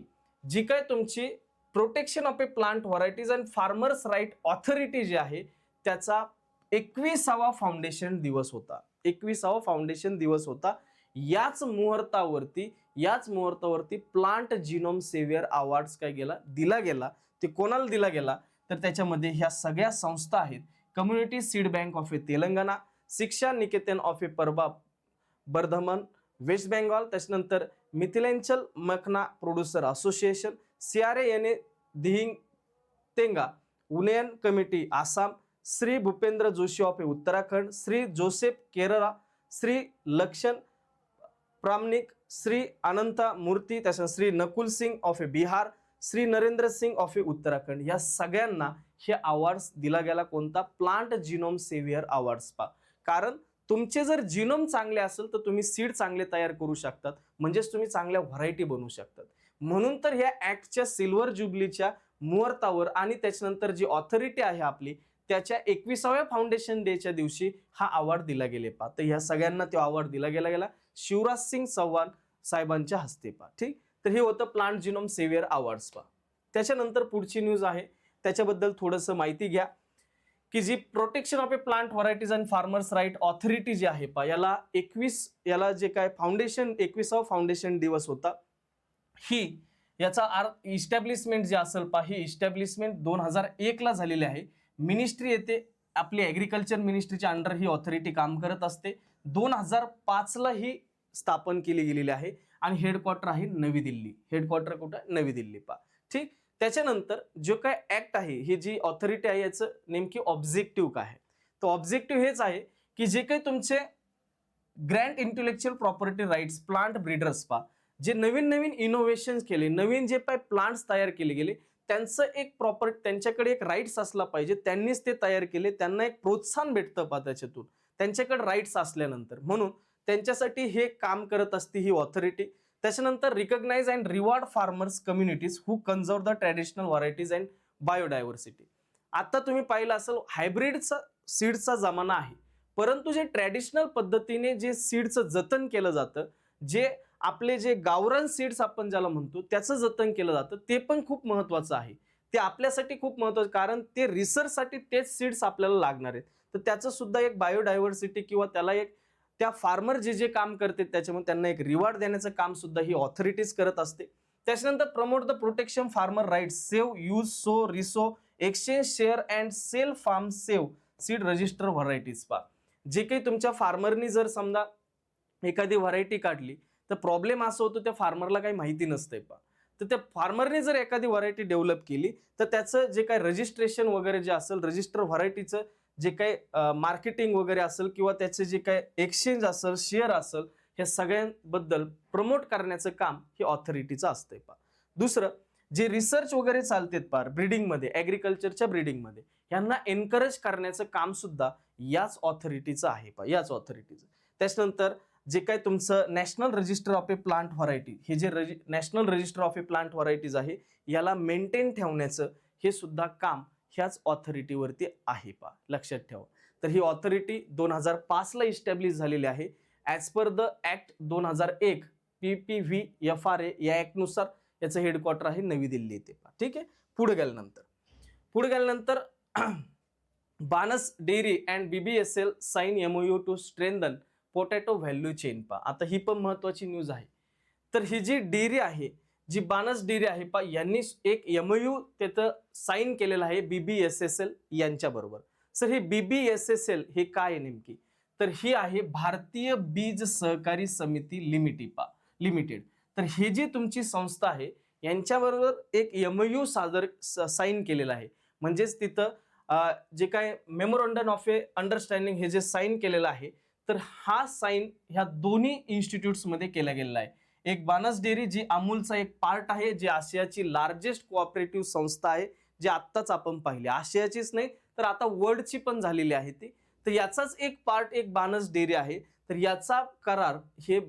Speaker 1: जी काय तुमची protection of a plant varieties and farmers right authority जी आहे त्याचा 21वा फाउंडेशन दिवस होता. 21वा फाउंडेशन दिवस होता. याच मुहूर्तावरती प्लांट जिनोम सेव्हियर अवॉर्ड्स दिला गेला. ते कोणाला दिला गेला तर त्याच्यामध्ये ह्या सगळ्या संस्था आहेत. Community seed bank of a Telangana, Shiksha Niketan of a Bardhaman West Bengal, त्याच्यानंतर Mithilanchal Makhana producer association, CRANA Dihing Tenga Unnayan committee Assam, Shri Bhupendra Joshi of a Uttarakhand, Shri Joseph Kerala, Shri Lakshan Pramanik, Shri Ananta Murthy, त्याच्यानंतर Shri Nakul Singh of a Bihar, Shri Narendra Singh of a Uttarakhand. या सगळ्यांना हे अवॉर्ड्स दिला गेला. कोणता? Plant genome saviour awards. कारण तुमचे जर जिनोम चांगले असेल तर तुम्ही सीड चांगले तयार करू शकतात, म्हणजेच तुम्ही चांगल्या व्हरायटी बनवू शकतात. म्हणून तर ह्या ऍक्टच्या सिल्वर ज्युबलीच्या मुहूर्तावर आणि त्याच्यानंतर जी ऑथॉरिटी आहे आपली त्याच्या 21व्या फाउंडेशन डेच्या दिवशी हा अवॉर्ड दिला गेले. तर ह्या सगळ्यांना तो अवॉर्ड दिला गेला शिवराज सिंग चौहान साहेबांच्या हस्ते. ठीक, तर हे होतं प्लांट जिनोम सेव्हियर अवॉर्ड्स. त्याच्यानंतर पुढची न्यूज आहे त्याच्याबद्दल थोडंसं माहिती घ्या की जी protection of a plant varieties and farmers right authority जी आहे याला जे काय फाउंडेशन 21वा फाउंडेशन दिवस होता, ही याचा इस्टॅब्लिशमेंट जे असेल ही इस्टॅब्लिशमेंट 2001 ला झालेली आहे. मिनिस्ट्री येते आपली ॲग्रिकल्चर मिनिस्ट्रीच्या अंडर ही ऑथॉरिटी काम करत असते. 2005 ला ही स्थापन केली गेलेली आहे आणि हेडक्वार्टर आहे नवी दिल्ली. हेडक्वार्टर कुठं? नवी दिल्ली. ठीक, त्याच्यानंतर जो काय ऍक्ट आहे ही जी ऑथॉरिटी आहे याचं नेमकी ऑब्जेक्टिव्ह काय आहे? तो ऑब्जेक्टिव्ह हेच आहे की जे काही तुमचे grand intellectual property rights plant breeders जे नवीन इनोव्हेशन केले, नवीन जे काही प्लांट्स तयार केले गेले त्यांचं एक प्रॉपर त्यांच्याकडे एक राईट्स असला पाहिजे, त्यांनीच ते तयार केले, त्यांना एक प्रोत्साहन भेटतं पा त्याच्यातून त्यांच्याकडे राईट्स असल्यानंतर, म्हणून त्यांच्यासाठी हे काम करत असते ही ऑथॉरिटी. त्याच्यानंतर recognise and reward farmers communities who conserve the traditional varieties and biodiversity. आता तुम्ही पाहिलं असेल हायब्रिडचा सीडचा जमाना आहे, परंतु जे ट्रॅडिशनल पद्धतीने जे सीडचं जतन केलं जातं, जे आपले जे गावरान सीड्स आपण ज्याला म्हणतो त्याचं जतन केलं जातं, ते पण खूप महत्वाचं आहे. ते आपल्यासाठी खूप महत्वाचं, कारण ते रिसर्चसाठी तेच सीड्स आपल्याला लागणार आहेत. तर त्याचं सुद्धा एक बायोडायव्हर्सिटी किंवा त्याला एक त्या फार्मर जे जे काम करते त्याच्यामुळे त्यांना एक रिवॉर्ड देण्याचं काम सुद्धा ही ऑथॉरिटीज करत असते. त्याच्यानंतर promote the protection farmer rights, save use sow resow exchange share and sell farm save seed register varieties. पा जे काही तुमच्या फार्मरनी जर समजा एखादी व्हरायटी काढली, तर प्रॉब्लेम असं होतो त्या फार्मरला काही माहिती नसतंय पा, तर त्या फार्मरने जर एखादी व्हरायटी डेव्हलप केली तर त्याचं जे काही रजिस्ट्रेशन वगैरे जे असेल, रजिस्टर व्हरायटीचं जे काही मार्केटिंग वगैरे असेल किंवा त्याचे जे काही एक्सचेंज असेल, शेअर असेल, हे सगळ्यांबद्दल प्रमोट करण्याचं काम हे ऑथॉरिटीचं असतंय पा. दुसरं, जे रिसर्च वगैरे चालतेत पार ब्रीडिंगमध्ये, ॲग्रिकल्चरच्या ब्रीडिंगमध्ये, यांना एनकरेज करण्याचं काम सुद्धा याच ऑथॉरिटीचं आहे पा, याच ऑथॉरिटीचं. त्याच्यानंतर जे काही तुमचं national register of a plant variety, हे जे national register of a plant varieties आहे, याला मेंटेन ठेवण्याचं हे सुद्धा काम ह्याच ऑथॉरिटीवरती आहे पा, लक्षात ठेवा. तर ही ऑथॉरिटी 2005 ला इस्टॅब्लिश झालेली आहे. As per the act 2001 PPVFRA या ऍक्टनुसार याचं हेडक्वार्टर आहे नवी दिल्ली येथे पा. ठीक आहे. पुढे गेल्यानंतर Banas dairy and BBSL sign MOU to strengthen potato value chain पा. आता ही पण महत्वाची न्यूज आहे. तर ही जी डेअरी आहे, जी बानस डेअरी आहे पा, यांनी एक MOU तिथं साइन केलेला आहे BBSSL यांच्या बरोबर. सर हे BBSSL हे काय आहे नेमकी? तर ही आहे भारतीय बीज सहकारी समिती लिमिटेड. तर ही जी तुमची संस्था आहे यांच्याबरोबर एक MOU साइन केलेला आहे. म्हणजेच तिथं जे काय मेमोरंडम ऑफ ए अंडरस्टँडिंग हे जे साइन केलेलं आहे, तर हा साइन ह्या दोन्ही इन्स्टिट्यूट्स मध्ये केला गेलेला आहे. एक बानस डेअरी जी अमूलचा एक पार्ट आहे, जी आशियाची लार्जेस्ट कोऑपरेटिव्ह संस्था आहे, जे आत्ताच आपण पाहिली, आशियाचीच नाही तर आता वर्ल्डची पण झालेली आहे ती. तर याचाच एक पार्ट एक बानस डेअरी आहे. तर याचा करार हे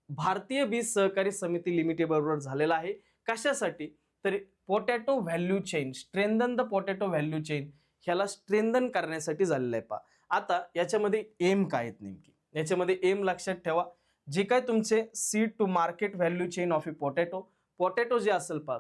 Speaker 1: भारतीय बीज सहकारी समिती लिमिटेड बरोबर झालेला आहे. कशासाठी? तर potato value chain, strengthen the potato value chain, ह्याला स्ट्रेंथन करण्यासाठी झालेलं आहे पा. आता याच्यामध्ये एम काय आहेत नेमकी? याच्यामध्ये एम लक्षात ठेवा, जे काय तुमचे seed to market value chain of a potato जे असेल पा,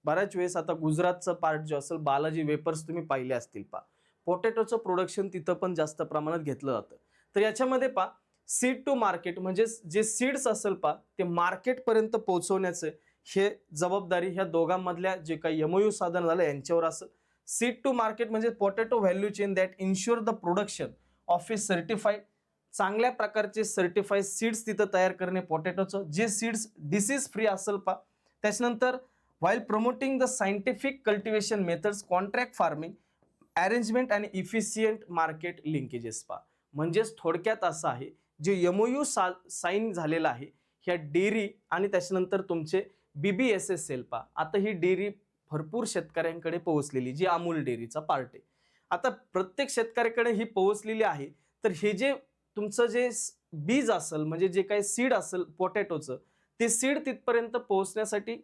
Speaker 1: बऱ्याच वेळेस आता गुजरातचं पार्ट जो असेल, बालाजी वेपर्स तुम्ही पाहिले असतील पा, पोटॅटोचं प्रोडक्शन तिथं पण जास्त प्रमाणात घेतलं जातं. तर याच्यामध्ये पा सीड टू मार्केट म्हणजे जे सीड्स असेल पा, ते मार्केट पर्यंत पोहोचवण्याचं हे जबाबदारी ह्या दोघांमधल्या जे काही MOU साधन झालं यांच्यावर असेल. सीड टू मार्केट म्हणजे potato value chain that insure the production of a certified, चांगल्या प्रकारचे सर्टिफाईड सीड्स तिथं तयार करणे पोटॅटोचं, जे सीड्स डिसीज फ्री असेल पा. त्याच्यानंतर while promoting the scientific cultivation methods, contract farming arrangement आणि इफिशियंट मार्केट लिंकेजेस पा. म्हणजेच थोडक्यात असं आहे, जे MOU साइन झालेला आहे ह्या डेअरी आणि त्याच्यानंतर तुमचे BBSSL पा. आता ही डेअरी भरपूर शेतकऱ्यांकडे पोहोचलेली, जी अमूल डेअरीचा पार्ट आहे. आता प्रत्येक शेतकऱ्याकडे ही पोहोचलेली आहे. तर हे जे तुमचं जे बीज असेल म्हणजे जे काही सीड असेल पोटॅटोचं, ते सीड तिथपर्यंत पोहोचण्यासाठी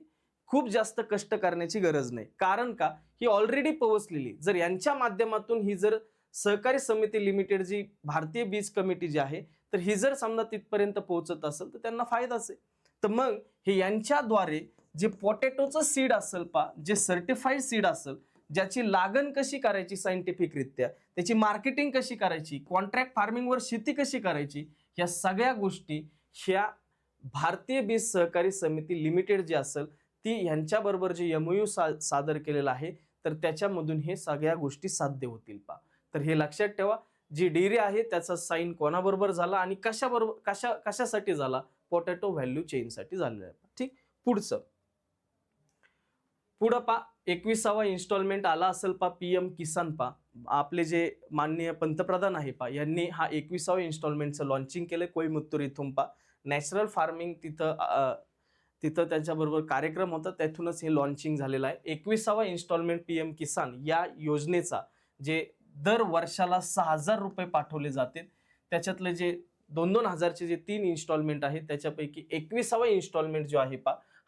Speaker 1: खूप जास्त कष्ट करण्याची गरज नाही. कारण का? ही ऑलरेडी पोहोचलेली. जर यांच्या माध्यमातून ही जर सहकारी समिती लिमिटेड जी भारतीय बीज कमिटी जी आहे, तर ही जर समजा तिथपर्यंत पोहोचत असेल तर त्यांना फायदाच आहे. तर मग हे यांच्याद्वारे जे पोटॅटोचं सीड असेल पा, जे सर्टिफाईड सीड असेल, ज्याची लागण कशी करायची सायंटिफिकरित्या, त्याची मार्केटिंग कशी करायची, कॉन्ट्रॅक्ट फार्मिंगवर शेती कशी करायची, ह्या सगळ्या गोष्टी ह्या भारतीय बीज सहकारी समिती लिमिटेड जी असेल ती ह्यांच्याबरोबर जे MOU सादर केलेला आहे, तर त्याच्यामधून हे सगळ्या गोष्टी साध्य होतील पा. तर हे लक्षात ठेवा, जी डेअरी आहे त्याचा साइन कोणाबरोबर झाला आणि कशासाठी झाला? पोटॅटो व्हॅल्यू चेनसाठी झालेला आहे. ठीक. पुढं पा 21वा इन्स्टॉलमेंट आला असेल पा PM किसान पा. आपले जे माननीय पंतप्रधान आहे पा, यांनी हा 21वा इन्स्टॉलमेंटचं लॉन्चिंग केलं कोईमुत्तूर इथून पा. नॅचरल फार्मिंग तिथं तिथं त्यांच्याबरोबर कार्यक्रम होता, त्यातूनच हे लॉन्चिंग झालेलं आहे. 21वा इन्स्टॉलमेंट PM किसान या योजनेचा जे दर वर्षाला 6,000 रुपये पाठवले जाते, त्याच्यातले जे 2-2 हजारचे जे 3 इन्स्टॉलमेंट आहेत त्याच्यापैकी 21वा इन्स्टॉलमेंट जो आहे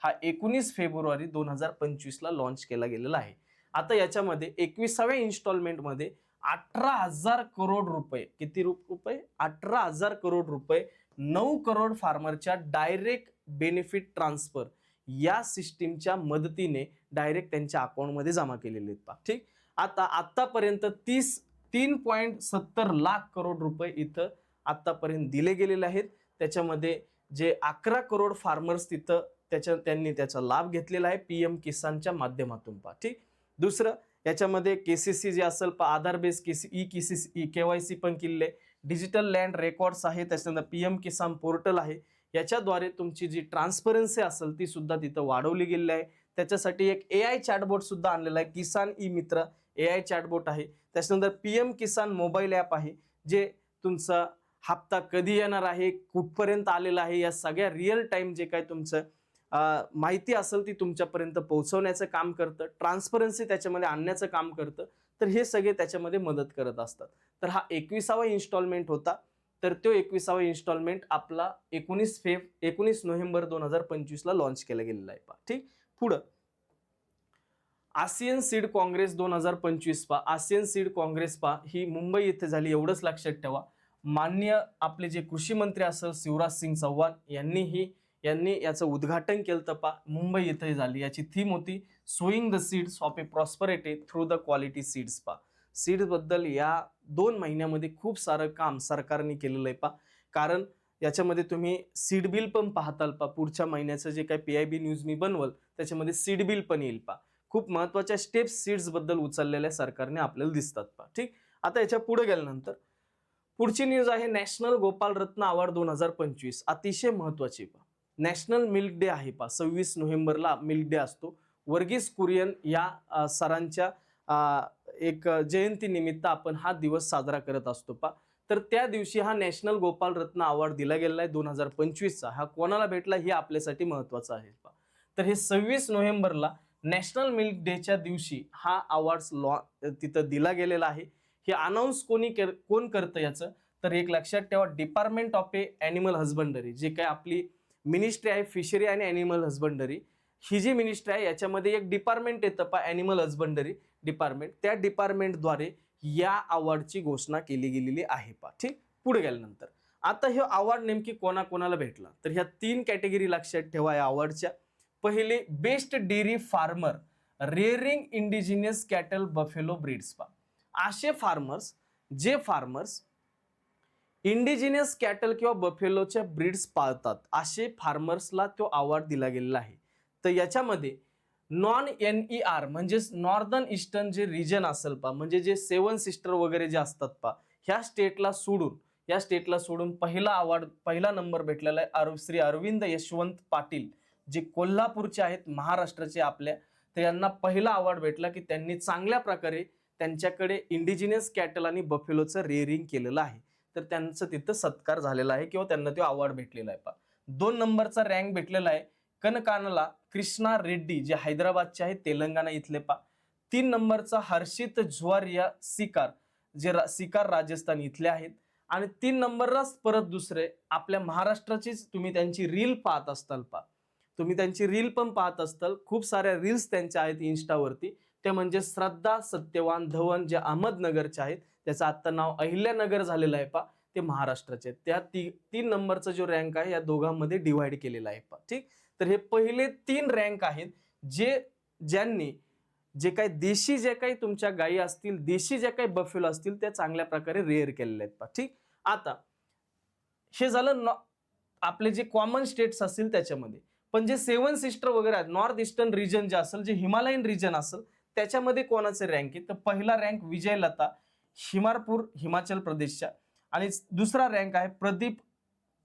Speaker 1: हा 19 फेब्रुवारी 2025 ला लॉन्च केला गेलेला आहे. आता याच्यामध्ये 21व्या इन्स्टॉलमेंटमध्ये 18,000 करोड रुपये, किती रुपये? 18,000 करोड रुपये 9 करोड फार्मरच्या डायरेक्ट बेनिफिट ट्रान्सफर या सिस्टीमच्या मदतीने डायरेक्ट त्यांच्या अकाउंटमध्ये जमा केलेले आहेत. ठीक, आता आतापर्यंत 3.70 लाख करोड रुपये इथं आतापर्यंत दिले गेलेले आहेत. त्याच्यामध्ये जे 11 करोड फार्मर्स तिथं त्यांनी त्याचा लाभ घेतलेला आहे PM किसानच्या माध्यमातून. ठीक, दुसरं याच्यामध्ये KCC जे असेल आधार बेस KYC पण केलेले, डिजिटल लँड रेकॉर्ड्स आहे, त्याच्यानंतर PM किसान पोर्टल आहे. याच्याद्वारे तुमची जी ट्रान्सपरन्सी असेल ती सुद्धा तिथं वाढवली गेलेली आहे. त्याच्यासाठी एक AI चॅटबॉट सुद्धा आणलेला आहे, किसान ई मित्र AI चॅटबॉट आहे. त्याच्यानंतर PM किसान मोबाईल ॲप आहे, जे तुमचा हप्ता कधी येणार आहे, कुठपर्यंत आलेला आहे, या सगळ्या रिअल टाइम जे काय तुमचं माहिती असेल ती तुमच्यापर्यंत पोहोचवण्याचं काम करतं, ट्रान्सपरन्सी त्याच्यामध्ये आणण्याचं काम करतं. तर हे सगळे त्याच्यामध्ये मदत करत असतात. तर हा 21वा इन्स्टॉलमेंट होता. तर तो 21वा इन्स्टॉलमेंट आपला 19 नोव्हेंबर 2025 ला लॉन्च केला गेलेला आहे. ठीक, पुढं Asian seed congress 2025 Asian seed congress ही मुंबई येथे झाली, एवढंच लक्षात ठेवा. माननीय आपले जे कृषी मंत्री असेल शिवराज सिंग चौहान यांनी याचं उद्घाटन केलं मुंबई येथे झाली. याची थीम होती sowing the seeds of A prosperity through the quality seeds. Seeds बद्दल या 2 महिन्यामध्ये खूप सारं काम सरकारने केलेलं आहे. कारण याच्यामध्ये तुम्ही सीड बिल पण पाहताल. पुढच्या महिन्याचं जे काही PIB न्यूज मी बनवल त्याच्यामध्ये सीड बिल पण येईल. खूप महत्वाच्या स्टेप्स सीड्स बद्दल उचललेल्या सरकारने आपल्याला दिसतात. ठीक, आता याच्या पुढे गेल्यानंतर पुढची न्यूज आहे नॅशनल गोपाल रत्न अवॉर्ड 2025. अतिशय महत्वाची. नॅशनल मिल्क डे आहे. 26 नोव्हेंबरला मिल्क डे असतो. वर्गीस कुरियन या सरांच्या एक जयंती निमित्त आपण हा दिवस साजरा करत असतो. तर त्या दिवशी हा नॅशनल गोपाल रत्न अवॉर्ड दिला गेलेला आहे 2025चा. हा कोणाला भेटला हे आपल्यासाठी महत्वाचं आहे. तर हे 26 नोव्हेंबरला नॅशनल मिल्क डेच्या दिवशी हा अवॉर्ड तिथं दिला गेलेला आहे. हे अनाऊन्स कोण करतं याचं, तर एक लक्षात ठेवा, डिपार्टमेंट ऑफ ॲनिमल हजबंडरी, जे काय आपली मिनिस्ट्री आहे फिशरी आणि ॲनिमल हजबंडरी, ही जी मिनिस्ट्री आहे याच्यामध्ये एक डिपार्टमेंट येतं ॲनिमल हजबंडरी डिपार्टमेंट. त्या डिपार्टमेंटद्वारे या अवॉर्डची घोषणा केली गेलेली आहे. ठीक, पुढे गेल्यानंतर आता हे अवॉर्ड नेमकी कोणाकोणाला भेटला, तर ह्या 3 कॅटेगरी लक्षात ठेवा या अवॉर्डच्या. पहिले best dairy farmer rearing indigenous cattle buffalo breeds. असे फार्मर्स इंडिजिनियस कॅटल किंवा बफेलोच्या ब्रीड्स पाळतात, असे फार्मर्सला तो अवॉर्ड दिला गेलेला आहे. तर याच्यामध्ये नॉन NER म्हणजेच नॉर्दर्न ईस्टर्न जे रिजन असेल म्हणजे जे 7 सिस्टर वगैरे जे असतात ह्या स्टेटला सोडून पहिला नंबर भेटलेला आहे श्री अरविंद यशवंत पाटील, जे कोल्हापूरचे आहेत, महाराष्ट्राचे आपल्या. तर यांना पहिला अवॉर्ड भेटला की त्यांनी चांगल्या प्रकारे त्यांच्याकडे इंडिजिनियस कॅटल आणि बफेलोचं रेअरिंग केलेलं आहे. तर त्यांचं तिथं सत्कार झालेला आहे किंवा त्यांना तो अवॉर्ड भेटलेला आहे. 2 नंबरचा रँक भेटलेला आहे कनकानला कृष्णा रेड्डी, जे हैदराबादचे आहेत, तेलंगणा इथले. 3 नंबरचा हर्षित ज्वारिया सिकार, जे सिकार राजस्थान इथले आहेत. आणि 3 नंबरलाच परत दुसरे आपल्या महाराष्ट्राचीच तुम्ही त्यांची रील पाहत असताल. तुम्ही त्यांची रील पण पाहत असताल, खूप साऱ्या रील्स त्यांच्या आहेत इन्स्टावरती. ते म्हणजे श्रद्धा सत्यवान धवन, जे अहमदनगरचे आहेत, त्याचं आता नाव अहिल्यानगर झालेलं आहे. ते महाराष्ट्राचे आहेत. त्या 3 नंबरचा जो रँक आहे या दोघांमध्ये डिवाइड केलेला आहे. ठीक, तर हे पहिले 3 रँक आहेत ज्यांनी जे काही देशी जे काही तुमच्या गायी असतील, देशी जे काही बफेलो असतील, त्या चांगल्या प्रकारे रेअर केलेले आहेत. ठीक, आता हे झालं आपले जे कॉमन स्टेट्स असतील त्याच्यामध्ये. पण जे 7 सिस्टर वगैरे आहेत, नॉर्थ ईस्टर्न रिजन जे असेल, जे हिमालयन रिजन असेल, त्याच्यामध्ये कोणाचे रँक आहे, तर पहिला रँक विजयलता हिमारपूर हिमाचल प्रदेशच्या, आणि दुसरा रँक आहे प्रदीप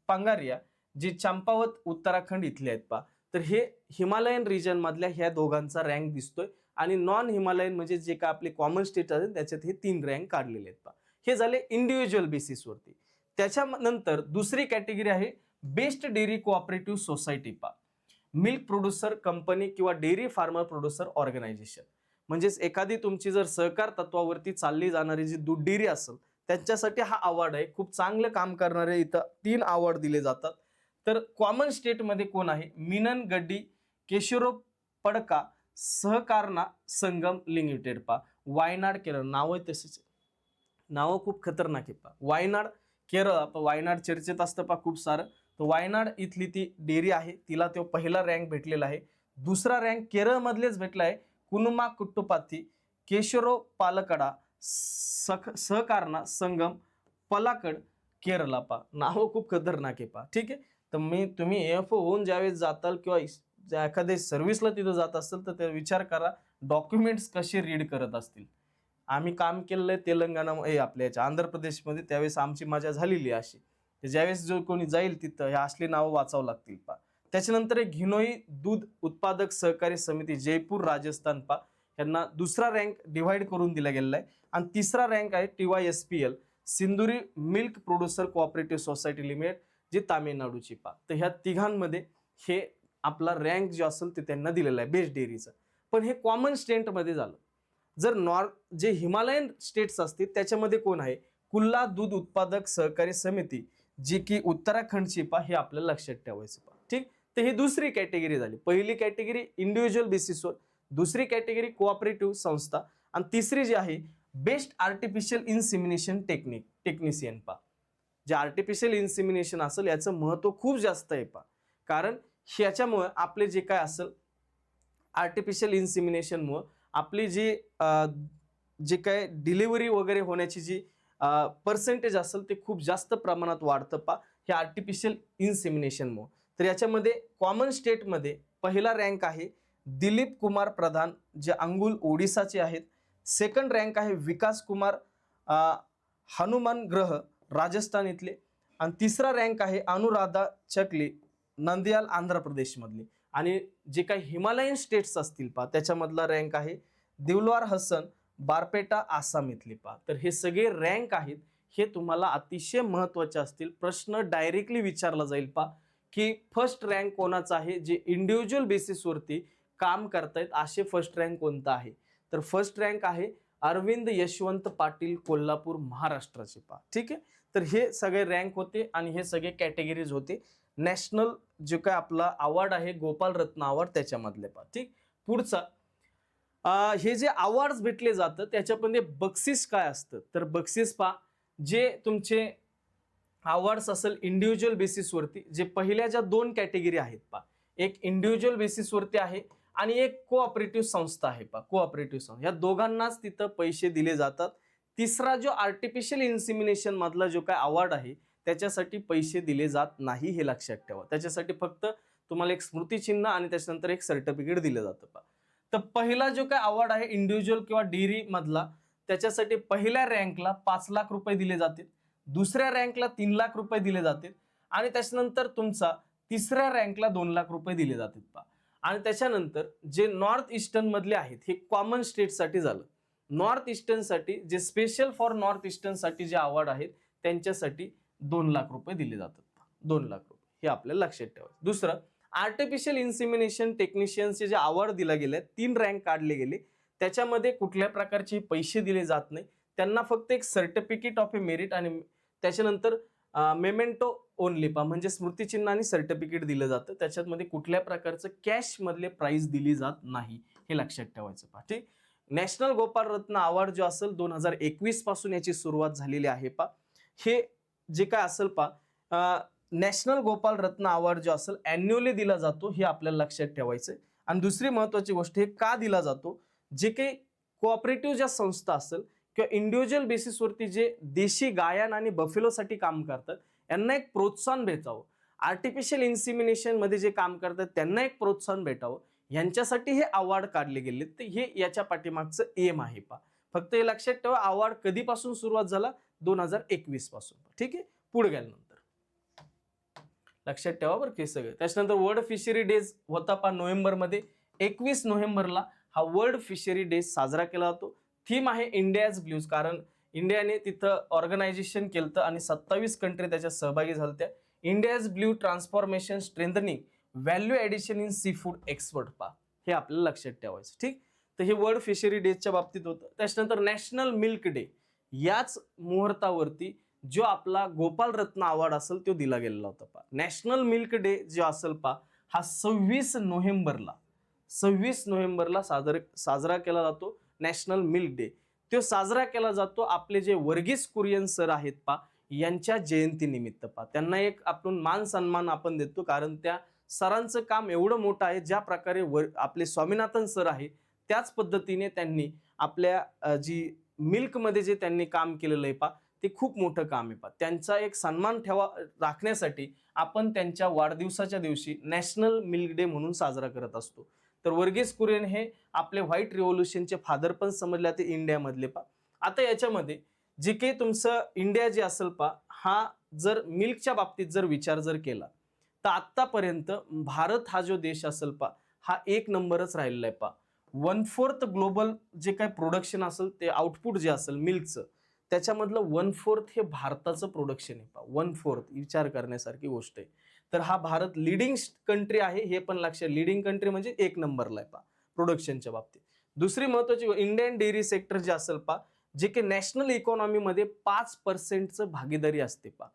Speaker 1: पंगारिया, जे चंपावत उत्तराखंड इथले आहेत. तर हे हिमालयन रिजन मधल्या ह्या दोघांचा रँक दिसतोय. आणि नॉन हिमालयन म्हणजे जे काय आपले कॉमन स्टेट आहेत त्याच्यात हे 3 रँक काढलेले आहेत. हे झाले इंडिव्हिज्युअल बेसिसवरती. त्याच्यानंतर दुसरी कॅटेगरी आहे best dairy cooperative society. Milk producer company किंवा डेअरी फार्मर प्रोड्युसर ऑर्गनायझेशन. म्हणजेच एखादी तुमची जर सहकार तत्वावरती चालली जाणारी जी दूध डेअरी असेल त्यांच्यासाठी हा अवॉर्ड आहे. खूप चांगलं काम करणारे इथं 3 अवॉर्ड दिले जातात. तर कॉमन स्टेटमध्ये कोण आहे? मीनन गड्डी केशवराव पडका सहकारना संगम लिमिटेड पा, वायनाड केरळ. नाव आहे तसेच, नाव खूप खतरनाक आहे पा. वायनाड केरळ, वायनाड चर्चेत असतं पा खूप सारं. तर वायनाड इथली ती डेअरी आहे, तिला तो पहिला रँक भेटलेला आहे. दुसरा रँक केरळ मधलेच भेटला आहे, कुनुमा कुट्टुपाथी केशवराव पालकडा सहकारना संगम पलाकड केरला पा. नाव खूप खतरनाक आहे पा. ठीक आहे. तर तुम्ही एएफओ होऊन ज्यावेळेस जाताल किंवा एखाद्या सर्व्हिसला तिथं जात असेल तर ते विचार करा डॉक्युमेंट्स कसे रीड करत असतील. आम्ही काम केलेलं तेलंगणा आपल्या याच्या आंध्र प्रदेशमध्ये, त्यावेळेस आमची मजा झालेली अशी. ज्यावेळेस जो कोणी जाईल तिथं हे असली नावं वाचावं लागतील पा. त्याच्यानंतर घिनोई दूध उत्पादक सहकारी समिती जयपूर राजस्थान पा, यांना दुसरा रँक डिव्हाइड करून दिला गेलेला आहे. आणि तिसरा रँक आहे TYSPL Sinduri milk producer cooperative society limited जी तामिळनाडूची पा. तर ह्या तिघांमध्ये हे आपला रँक जो असेल ते त्यांना दिलेला आहे बेस्ट डेअरीचा. पण हे कॉमन स्टेटमध्ये झालं. जर जे हिमालयन स्टेट्स असतील त्याच्यामध्ये कोण आहे? कुल्ला दूध उत्पादक सहकारी समिती जी की उत्तराखंडची पा, हे आपल्याला लक्षात ठेवायचं पा. ठीक. तर ही दुसरी कॅटेगरी झाली. पहिली कॅटेगरी इंडिव्हिज्युअल बेसिसवर, दुसरी कॅटेगरी कोऑपरेटिव्ह संस्था, आणि तिसरी जी आहे बेस्ट आर्टिफिशियल इन्सिमिनेशन टेक्निशियन पा. जे आर्टिफिशियल इन्सिमिनेशन असेल याचं महत्व खूप जास्त आहे पा. कारण ह्याच्यामुळे आपले जे काय असेल आर्टिफिशियल इन्सिमिनेशनमुळे आपली जे काय डिलिव्हरी वगैरे होण्याची जी पर्सेंटेज असेल ते खूप जास्त प्रमाणात वाढतं पा, हे आर्टिफिशियल इन्सिमिनेशनमुळे. तर याच्यामध्ये कॉमन स्टेटमध्ये पहिला रँक आहे दिलीप कुमार प्रधान जे अंगुल ओडिसाचे आहेत. सेकंड रँक आहे विकास कुमार हनुमान ग्रह राजस्थान इथले. आणि तिसरा रँक आहे अनुराधा चकली नंदियाल आंध्र प्रदेशमधली. आणि जे काही हिमालयन स्टेट्स असतील पा त्याच्यामधला रँक आहे दिलवार हसन बारपेटा आसाम इथली पा. तर हे सगळे रँक आहेत, हे तुम्हाला अतिशय महत्त्वाचे असतील. प्रश्न डायरेक्टली विचारला जाईल पा की फर्स्ट रँक कोणाचा आहे? जे इंडिव्हिज्युअल बेसिसवरती काम करतायत असे फर्स्ट रँक कोणता आहे? तर फर्स्ट रँक आहे अरविंद यशवंत पाटील कोल्हापूर महाराष्ट्राचे पा. ठीक आहे. तर हे सगळे रँक होते आणि हे सगळे कॅटेगरीज होते. नॅशनल जे काय आपला अवॉर्ड आहे गोपाल रत्न अवॉर्ड त्याच्यामधले पा. ठीक. पुढचा हे जे अवॉर्ड्स भेटले जातं त्याच्यामध्ये बक्षीस काय असतं? तर बक्षीस पा जे तुमचे अवॉर्ड्स असेल इंडिव्हिज्युअल बेसिसवरती, जे पहिल्या ज्या 2 कॅटेगरी आहेत पा, एक इंडिव्हिज्युअल बेसिसवरती आहे आणि एक कोऑपरेटिव्ह संस्था आहे पा. कोऑपरेटिव्ह संस्था या दोघांनाच तिथं पैसे दिले जातात. तिसरा जो आर्टिफिशियल इन्सिमिनेशन मधला जो काय अवॉर्ड आहे त्याच्यासाठी पैसे दिले जात नाही, हे लक्षात ठेवा. त्याच्यासाठी फक्त तुम्हाला एक स्मृतिचिन्ह आणि त्याच्यानंतर एक सर्टिफिकेट दिलं जातं पा. तर पहिला जो काय अवॉर्ड आहे इंडिव्हिज्युअल किंवा डेअरी मधला, त्याच्यासाठी पहिल्या रँकला 5 लाख रुपये दिले जातील, दुसऱ्या रँकला 3 लाख रुपये दिले जातील आणि त्याच्यानंतर तुमचा तिसऱ्या रँकला 2 लाख रुपये दिले जातील पा. आणि त्याच्यानंतर जे नॉर्थ ईस्टर्न मधले आहेत हे कॉमन स्टेटसाठी झालं. नॉर्थ ईस्टर्न साठी जे स्पेशल फॉर नॉर्थ ईस्टर्न साठी जे अवॉर्ड आहेत त्यांच्यासाठी 2 लाख रुपये दिले जातात. 2 लाख रुपये हे आपल्याला लक्षात ठेवायचं. दुसरं आर्टिफिशियल इन्सिमिनेशन टेक्निशियनचे जे अवॉर्ड दिला गेले 3 रँक काढले गेले त्याच्यामध्ये कुठल्या प्रकारचे पैसे दिले जात नाही. त्यांना फक्त एक सर्टिफिकेट ऑफ ए मेरिट आणि त्याच्यानंतर मेमेंटो ओनली पा, म्हणजे स्मृतिचिन्ह आणि सर्टिफिकेट दिलं जातं. त्याच्यामध्ये कुठल्या प्रकारचं कॅश मधले प्राइस दिली जात नाही, हे लक्षात ठेवायचं पा. ठीक. नॅशनल गोपाल रत्न अवॉर्ड जो असेल 2021 पासून याची सुरुवात झालेली आहे पा. हे जे काय असेल पा नॅशनल गोपाल रत्न अवॉर्ड जो असेल अॅन्युअली दिला जातो, हे आपल्याला लक्षात ठेवायचं. आणि दुसरी महत्वाची गोष्ट हे का दिला जातो? जे काही कोऑपरेटिव्ह ज्या संस्था असेल किंवा इंडिव्हिज्युअल बेसिसवरती जे देशी गायन आणि बफेलोसाठी काम करतात यांना एक प्रोत्साहन भेटावं. आर्टिफिशियल इन्सिमिनेशन मध्ये जे काम करतात त्यांना एक प्रोत्साहन भेटावं, यांच्यासाठी हे अवॉर्ड काढले गेले. तर हे याच्या पाठीमागचं एम आहे पा. फक्त हे लक्षात ठेवा अवॉर्ड कधीपासून सुरुवात झाला? 2021 पासून. ठीक आहे. पुढे गेल्यानंतर लक्षात ठेवा बरं हे सगळं. त्याच्यानंतर वर्ल्ड फिशरी डेज होता पा नोव्हेंबरमध्ये. 21 नोव्हेंबरला हा वर्ल्ड फिशरी डे साजरा केला जातो. थीम आहे इंडियाज ब्ल्यूज, कारण इंडियाने तिथं ऑर्गनायझेशन केलं आणि 27 कंट्री त्याच्यात सहभागी झाल्या. India's blue transformation strengthening value addition in sea food export पहा, हे आपल्याला लक्षात ठेवायचं. ठीक, तर हे वर्ल्ड फिशरी डेच्या बाबतीत होतं. त्याच्यानंतर नॅशनल मिल्क डे, याच मुहूर्तावरती जो आपला गोपाल रत्न अवॉर्ड असेल तो दिला गेलेला होता पहा. नॅशनल मिल्क डे जो असेल पहा, हा 26 नोव्हेंबरला साजरा केला जातो. नॅशनल मिल्क डे तो साजरा केला जातो आपले जे वर्गीस कुरियन सर आहेत पहा, यांच्या जयंतीनिमित्त पहा. त्यांना एक आपण मान सन्मान आपण देतो, कारण त्या सरांचं काम एवढं मोठं आहे. ज्या प्रकारे आपले स्वामीनाथन सर आहे त्याच पद्धतीने त्यांनी आपल्या जी मिल्कमध्ये जे त्यांनी काम केलेलं आहे पहा, ते खूप मोठं काम आहे पहा. त्यांचा एक सन्मान राखण्यासाठी आपण त्यांच्या वाढदिवसाच्या दिवशी नॅशनल मिल्क डे म्हणून साजरा करत असतो. तर वर्गीस कुरियन हे आपले व्हाईट रिव्होल्युशनचे फादर पण समजले जाते इंडियामधले पहा. आता याच्यामध्ये जे काही तुमचं इंडिया जे असेल पहा, हा जर मिल्कच्या बाबतीत जर विचार जर केला तर आतापर्यंत भारत हा जो देश असेल पहा, हा 1 नंबरच राहिलेला आहे पहा. 1/4 ग्लोबल जे काही प्रोडक्शन असेल ते आउटपुट जे असेल मिल्कचं, त्याच्यामधलं 1/4 हे भारताचं प्रोडक्शन आहे पहा. 1/4 विचार करण्यासारखी गोष्ट आहे. तर हा भारत लिडिंग कंट्री आहे, हे पण लक्षात. लिडिंग कंट्री म्हणजे 1 नंबरला आहे पहा प्रोडक्शनच्या बाबतीत. दुसरी महत्वाची इंडियन डेअरी सेक्टर जे असेल पहा, जे की नॅशनल इकॉनॉमीमध्ये 5% भागीदारी असते पहा.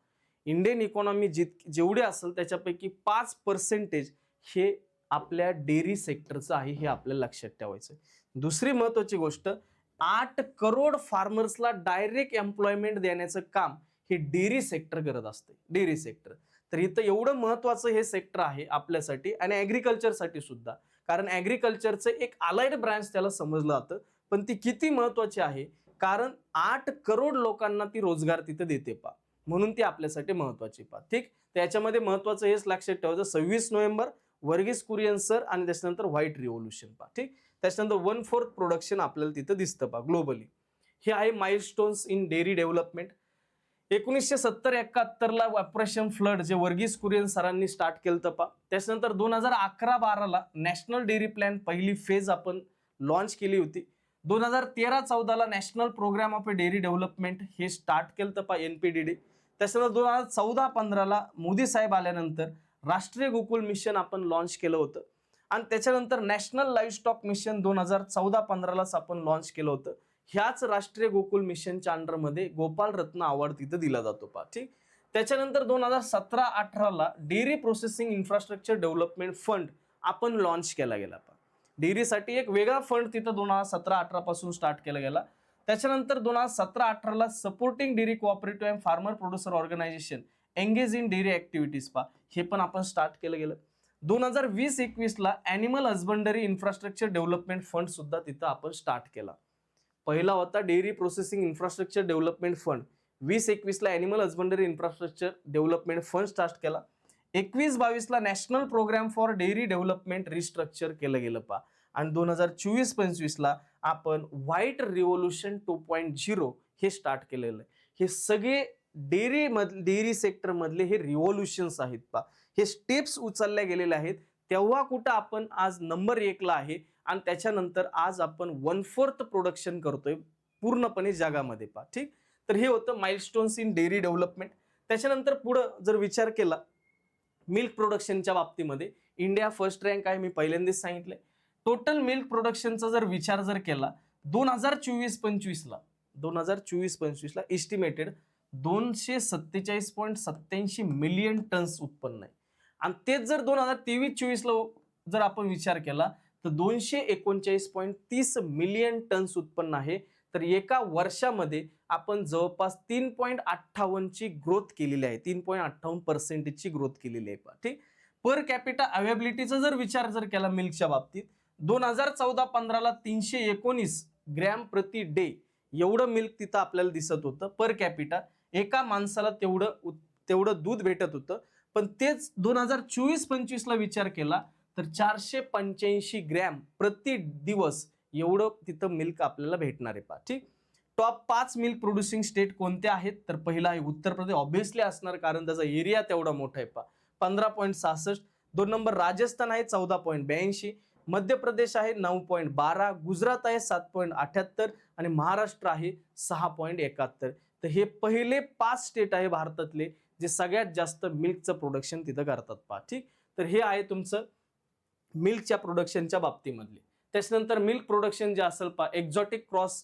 Speaker 1: इंडियन इकॉनॉमी जेवढे असेल त्याच्यापैकी 5% हे आपल्या डेअरी सेक्टरचं आहे, हे आपल्याला लक्षात ठेवायचं. दुसरी महत्वाची गोष्ट, 8 करोड फार्मर्सला डायरेक्ट एम्प्लॉयमेंट देण्याचं काम हे डेअरी सेक्टर करत असते. डेअरी सेक्टर तर इथं एवढं महत्वाचं हे सेक्टर आहे आपल्यासाठी आणि ॲग्रिकल्चरसाठी सुद्धा, कारण ॲग्रिकल्चरचं एक अलाइड ब्रांच त्याला समजलं जातं. पण ती किती महत्वाची आहे, कारण 8 करोड लोकांना ती रोजगार तिथं देते पहा, म्हणून ती आपल्यासाठी महत्वाची पहा. ठीक, त्याच्यामध्ये महत्वाचं हेच लक्षात ठेवायचं, 26 नोव्हेंबर वर्गीस कुरियन सर आणि त्याच्यानंतर व्हाईट रिव्होल्युशन पहा. ठीक, त्याच्यानंतर 1/4 प्रोडक्शन आपल्याला तिथं दिसतं पहा ग्लोबली. हे आहे माइलस्टोन्स इन डेअरी डेव्हलपमेंट. 1970-71 ला ऑपरेशन फ्लड जे वर्गीस कुरियन सरांनी स्टार्ट केलं पहा. त्याच्यानंतर 2011-12 नॅशनल डेअरी प्लॅन पहिली फेज आपण लॉन्च केली होती. 2013-14 ला national programme of dairy development हे स्टार्ट केलं पहा, NPDD. त्याच्यानंतर 2014-15 ला मोदी साहेब आल्यानंतर राष्ट्रीय गोकुळ मिशन आपण लॉन्च केलं होतं. आणि त्याच्यानंतर नॅशनल लाईव्हस्टॉक मिशन 2014-15 लाच आपण लॉन्च केलं होतं. ह्याच राष्ट्रीय गोकुळ मिशनच्या अंडरमध्ये गोपाल रत्न अवॉर्ड तिथं दिला जातो पहा. ठीक, त्याच्यानंतर 2017-18 ला dairy processing infrastructure development fund आपण लॉन्च केला गेला पहा. डेअरीसाठी एक वेगळा फंड तिथं 2017-18 पासून स्टार्ट केला गेला. त्याच्यानंतर 2017-18 ला supporting dairy cooperative and farmer producer organisation engage in dairy activities पहा, हे पण आपण स्टार्ट केलं गेलं. 2020-21 ला animal husbandry infrastructure development fund सुद्धा तिथं आपण स्टार्ट केला. पहिला होता dairy processing infrastructure development fund. 20-21 ला animal husbandry infrastructure development fund start केला. 21-22 ला national programme for dairy development restructure केलं गेलं पहा. आणि 2024-25 ला आपण व्हाईट रिव्होल्युशन 2.0 हे स्टार्ट केलेलं आहे. हे सगळे डेअरी सेक्टर मधले हे रिव्होल्युशन्स आहेत पहा. हे स्टेप्स उचलल्या गेलेले आहेत. तेव्हा कुठं आपण आज नंबर 1 ला आहे आणि त्याच्यानंतर आज आपण 1/4 प्रोडक्शन करतोय पूर्णपणे जगामध्ये पहा. ठीक, तर हे होतं माइलस्टोन्स इन डेअरी डेव्हलपमेंट. त्याच्यानंतर पुढं जर विचार केला मिल्क प्रोडक्शनच्या बाबतीमध्ये इंडिया फर्स्ट रँक आहे, मी पहिल्यांदाच सांगितलंय. टोटल मिल्क प्रोडक्शनचा जर विचार जर केला 2024-25 ला एस्टिमेटेड 247.87 मिलियन टन्स उत्पन्न आहे. आणि तेच जर 2023-24 ला जर आपण विचार केला तर 239.30 मिलियन टन्स उत्पन्न आहे. तर एका वर्षामध्ये आपण जवळपास 3.58 ची ग्रोथ केलेली आहे. 3.58% ची ग्रोथ केलेली आहे. ठीक, पर कॅपिटा अवेलेबिलिटीचा जर विचार जर केला मिल्कच्या बाबतीत 2014-15 ला 319 ग्रॅम प्रति डे एवढं मिल्क तिथं आपल्याला दिसत होतं पर कॅपिटा. एका माणसाला तेवढं दूध भेटत होतं. पण तेच 2024-25 ला विचार केला तर 485 ग्रॅम प्रति दिवस एवढं तिथं मिल्क आपल्याला भेटणार आहे पहा. ठीक, टॉप 5 मिल्क प्रोड्युसिंग स्टेट कोणते आहेत तर पहिला आहे उत्तर प्रदेश, ऑब्व्हियसली असणार कारण त्याचा एरिया तेवढा मोठा आहे पहा, 15.66. 2 नंबर राजस्थान आहे 14.82, मध्य प्रदेश आहे 9.12, गुजरात आहे 7.78 आणि महाराष्ट्र आहे 6.71. तर हे पहिले 5 स्टेट आहे भारतातले जे सगळ्यात जास्त मिल्कचं प्रोडक्शन तिथं करतात पहा. ठीक, तर हे आहे तुमचं मिल्कच्या प्रोडक्शनच्या बाबतीमधले. त्याच्यानंतर मिल्क प्रोडक्शन जे असेल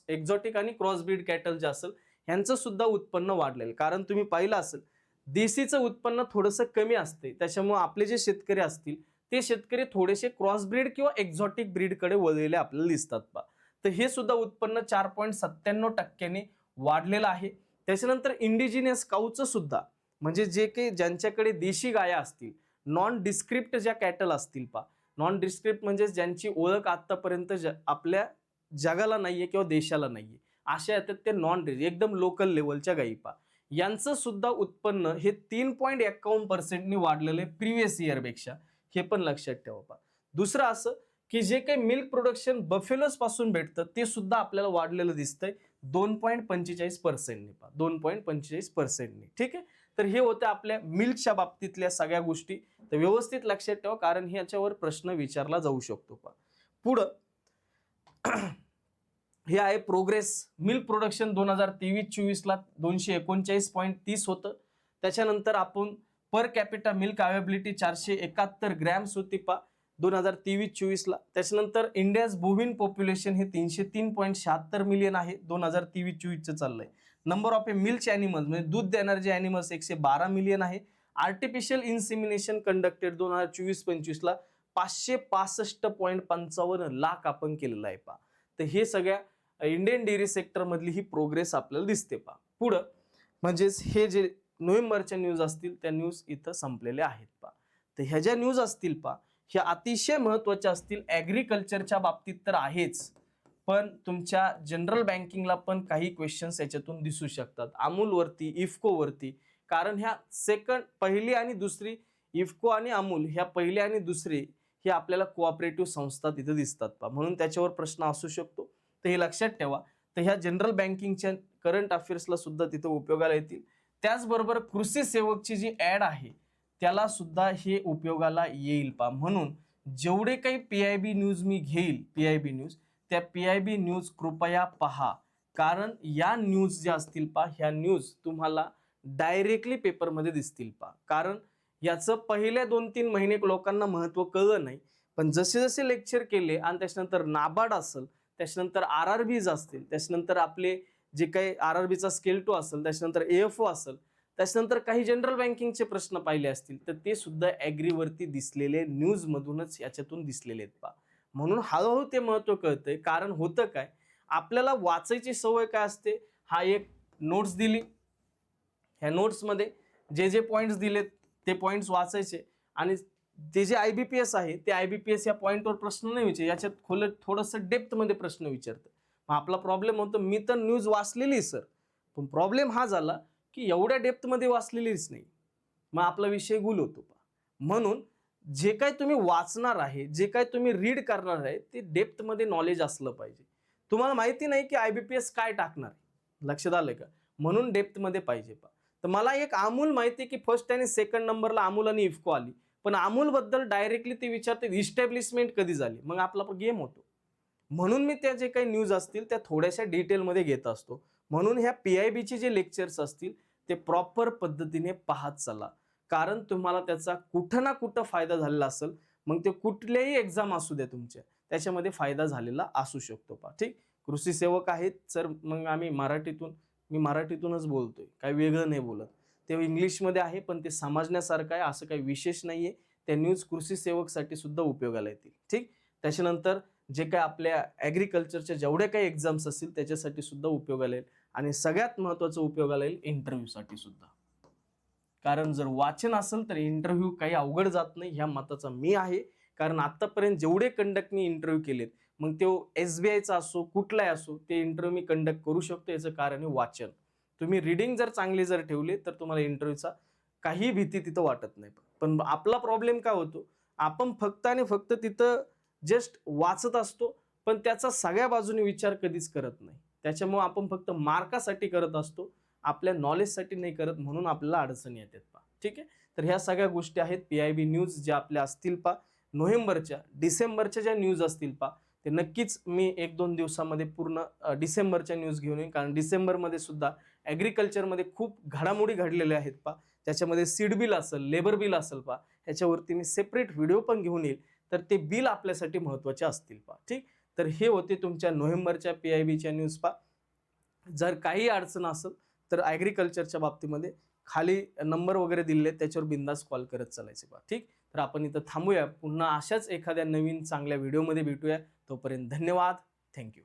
Speaker 1: एक्झॉटिक आणि क्रॉस ब्रीड कॅटल जे असेल ह्यांचं सुद्धा उत्पन्न वाढलेलं. कारण तुम्ही पाहिलं असेल देशीचं उत्पन्न थोडंसं कमी असते, त्याच्यामुळे आपले जे शेतकरी असतील ते शेतकरी थोडेसे क्रॉस ब्रीड किंवा एक्झॉटिक ब्रीडकडे वळलेले आपल्याला दिसतात पहा. तर हे सुद्धा उत्पन्न 4.97% वाढलेलं आहे. त्याच्यानंतर इंडिजिनियस काऊचं सुद्धा म्हणजे जे काही ज्यांच्याकडे देशी गाया असतील, नॉन डिस्क्रिप्ट ज्या कॅटल असतील पहा, नॉन डिस्क्रिप्ट म्हणजे ज्यांची ओळख आतापर्यंत आपल्या जगाला नाहीये किंवा देशाला नाहीये, अशा येतात ते नॉन एकदम लोकल लेवलच्या गायी पहा. यांचं सुद्धा उत्पन्न हे 3.51% वाढलेलं आहे प्रिव्हियस इयर पेक्षा. हे पण लक्षात ठेवा पहा. दुसरं असं की जे काही मिल्क प्रोडक्शन बफेलोज पासून भेटतं ते सुद्धा आपल्याला वाढलेलं दिसतंय 2.45% पहा, 2.45%. ठीक आहे. तर हे होतं आपल्या मिल्कच्या बाबतीतल्या सगळ्या गोष्टी. तर व्यवस्थित लक्षात ठेवा कारण ह्याच्यावर प्रश्न विचारला जाऊ शकतो पहा. पुढं हे आहे प्रोग्रेस. मिल्क प्रोडक्शन 2023-24 ला 239.30 होतं. त्याच्यानंतर आपण per capita milk availability 471 grams होती पहा 2023-24 ला. त्याच्यानंतर इंडियाज बोविन पॉप्युलेशन हे 303.76 मिलियन आहे 2023-24 चं चाललंय. Number of A milk animals म्हणजे दूध देणारे जे ॲनिमल्स 112 मिलियन आहे. आर्टिफिशियल इन्सिमिनेशन कंडक्टेड 2024-25 ला 565.55 लाख आपण केलेलं आहे पहा. तर हे सगळ्या इंडियन डेअरी सेक्टर मधली ही प्रोग्रेस आपल्याला दिसते पहा. पुढं म्हणजेच हे जे नोव्हेंबरच्या न्यूज असतील त्या न्यूज इथं संपलेल्या आहेत पहा. तर ह्या ज्या न्यूज असतील पहा ह्या अतिशय महत्त्वाच्या असतील. ॲग्रिकल्चरच्या बाबतीत तर आहेच, पण तुमच्या जनरल बँकिंगला पण काही क्वेश्चन्स याच्यातून दिसू शकतात. अमूलवरती, इफ्कोवरती, कारण ह्या पहिली आणि दुसरी इफ्को आणि अमूल ह्या पहिली आणि दुसरी हे आपल्याला कोऑपरेटिव्ह संस्था तिथे दिसतात पहा. म्हणून त्याच्यावर प्रश्न असू शकतो. तर हे लक्षात ठेवा. तर ह्या जनरल बँकिंगच्या करंट अफेअर्सला सुद्धा तिथे उपयोगाला येतील. त्याचबरोबर कृषी सेवकची जी ऍड आहे त्याला सुद्धा हे उपयोगाला येईल पहा. म्हणून जेवढे काही PIB न्यूज मी घेईल, PIB न्यूज, त्या PIB न्यूज कृपया पहा. कारण या न्यूज ज्या असतील पहा ह्या न्यूज तुम्हाला डायरेक्टली पेपरमध्ये दिसतील पहा. कारण याचं पहिल्या 2-3 महिने लोकांना महत्व कळलं नाही, पण जसे जसे लेक्चर केले आणि त्याच्यानंतर नाबार्ड असेल, त्याच्यानंतर RRBs असतील, त्याच्यानंतर आपले जे काही RRBचा स्केल 2 असेल, त्याच्यानंतर AFO असेल, त्याच्यानंतर काही जनरल बँकिंगचे प्रश्न पाहिले असतील तर ते सुद्धा ॲग्रीवरती दिसलेले न्यूज मधूनच याच्यातून दिसलेले आहेत पहा. म्हणून हळूहळू ते महत्व कळतंय. कारण होतं काय, आपल्याला वाचायची सवय काय असते, हा एक नोट्स दिली, ह्या नोट्समध्ये जे जे पॉईंट्स दिलेत ते पॉईंट्स वाचायचे आणि ते जे IBPS आहे ते IBPS या पॉईंटवर प्रश्न नाही विचार, याच्यात थोडंसं डेप्थमध्ये प्रश्न विचारतं. मग आपला प्रॉब्लेम होतो, मी तर न्यूज वाचलेली सर, पण प्रॉब्लेम हा झाला की एवढ्या डेप्थमध्ये वाचलेलीच नाही, मग आपला विषय गुल होतो. म्हणून जे काय तुम्ही वाचणार आहे, जे काय तुम्ही रीड करणार आहे ते डेप्थमध्ये नॉलेज असलं पाहिजे. तुम्हाला माहिती नाही की IBPS काय टाकणार आहे, लक्षात आलंय का? म्हणून डेप्थमध्ये पाहिजे पहा. तर मला एक अमूल माहिती की फर्स्ट आणि सेकंड नंबरला अमूल आणि इफ्को आली, पण अमूल बद्दल डायरेक्टली ते विचारते इस्टॅब्लिशमेंट कधी झाली, मग आपला गेम होतो. म्हणून मी त्या जे काही न्यूज असतील त्या थोड्याशा डिटेलमध्ये घेत असतो. म्हणून ह्या PIBचे जे लेक्चर्स असतील ते प्रॉपर पद्धतीने पाहत चला, कारण तुम्हाला त्याचा कुठं ना कुठं फायदा झालेला असेल. मग ते कुठल्याही एक्झाम असू द्या तुमच्या, त्याच्यामध्ये फायदा झालेला असू शकतो पहा. ठीक, कृषी सेवक आहेत सर, मग मी मराठीतूनच बोलतोय, काही वेगळं नाही बोलत. ते इंग्लिशमध्ये आहे पण ते समजण्यासारखं आहे, असं काही विशेष नाहीये. त्या न्यूज कृषी सेवकसाठी सुद्धा उपयोगाला येतील. ठीक, त्याच्यानंतर जे काय आपल्या ॲग्रिकल्चरच्या जेवढ्या काही एक्झाम्स असतील त्याच्यासाठी सुद्धा उपयोगाला येईल. आणि सगळ्यात महत्त्वाचं उपयोगाला येईल इंटरव्ह्यूसाठी सुद्धा. कारण जर वाचन असेल तर इंटरव्ह्यू काही अवघड जात नाही, ह्या मताचा मी आहे. कारण आतापर्यंत जेवढे कंडक्टनी इंटरव्ह्यू केलेत, मग तो SBIचा असो कुठलाही असो, ते इंटरव्ह्यू मी कंडक्ट करू शकतो. याचं कारण आहे वाचन. तुम्ही रीडिंग जर चांगली जर ठेवली तर तुम्हाला इंटरव्ह्यूचा काही भीती तिथं वाटत नाही. पण आपला प्रॉब्लेम काय होतो, आपण फक्त आणि फक्त तिथं जस्ट वाचत असतो, पण त्याचा सगळ्या बाजूने विचार कधीच करत नाही. त्याच्यामुळे आपण फक्त मार्कासाठी करत असतो, आपल्या नॉलेजसाठी नाही करत, म्हणून आपल्याला अडचणी येतात पहा. ठीक आहे. तर ह्या सगळ्या गोष्टी आहेत PIB न्यूज ज्या आपल्या असतील पहा. नोव्हेंबरच्या, डिसेंबरच्या ज्या न्यूज असतील पहा ते नक्कीच मी 1-2 दिवसामध्ये पूर्ण डिसेंबरच्या न्यूज घेऊन येईन. कारण डिसेंबरमध्ये सुद्धा ॲग्रिकल्चरमध्ये खूप घडामोडी घडलेल्या आहेत पहा. त्याच्यामध्ये सीड बिल असेल, लेबर बिल असेल पहा, ह्याच्यावरती मी सेपरेट व्हिडिओ पण घेऊन येईल, तर ते बिल आपल्यासाठी महत्त्वाचे असतील पहा. ठीक. तर हे होते तुमच्या नोव्हेंबरच्या PIBच्या न्यूज पहा. जर काही अडचण असेल तर ॲग्रिकल्चरच्या बाबतीमध्ये खाली नंबर वगैरे दिलेले आहेत, त्याच्यावर बिंदास कॉल करत चालायचे पहा. ठीक. तर आपण इथं थांबूया. पुन्हा अशाच एखाद्या नवीन चांगल्या व्हिडिओमध्ये भेटूया. तोपर्यंत धन्यवाद. थँक्यू.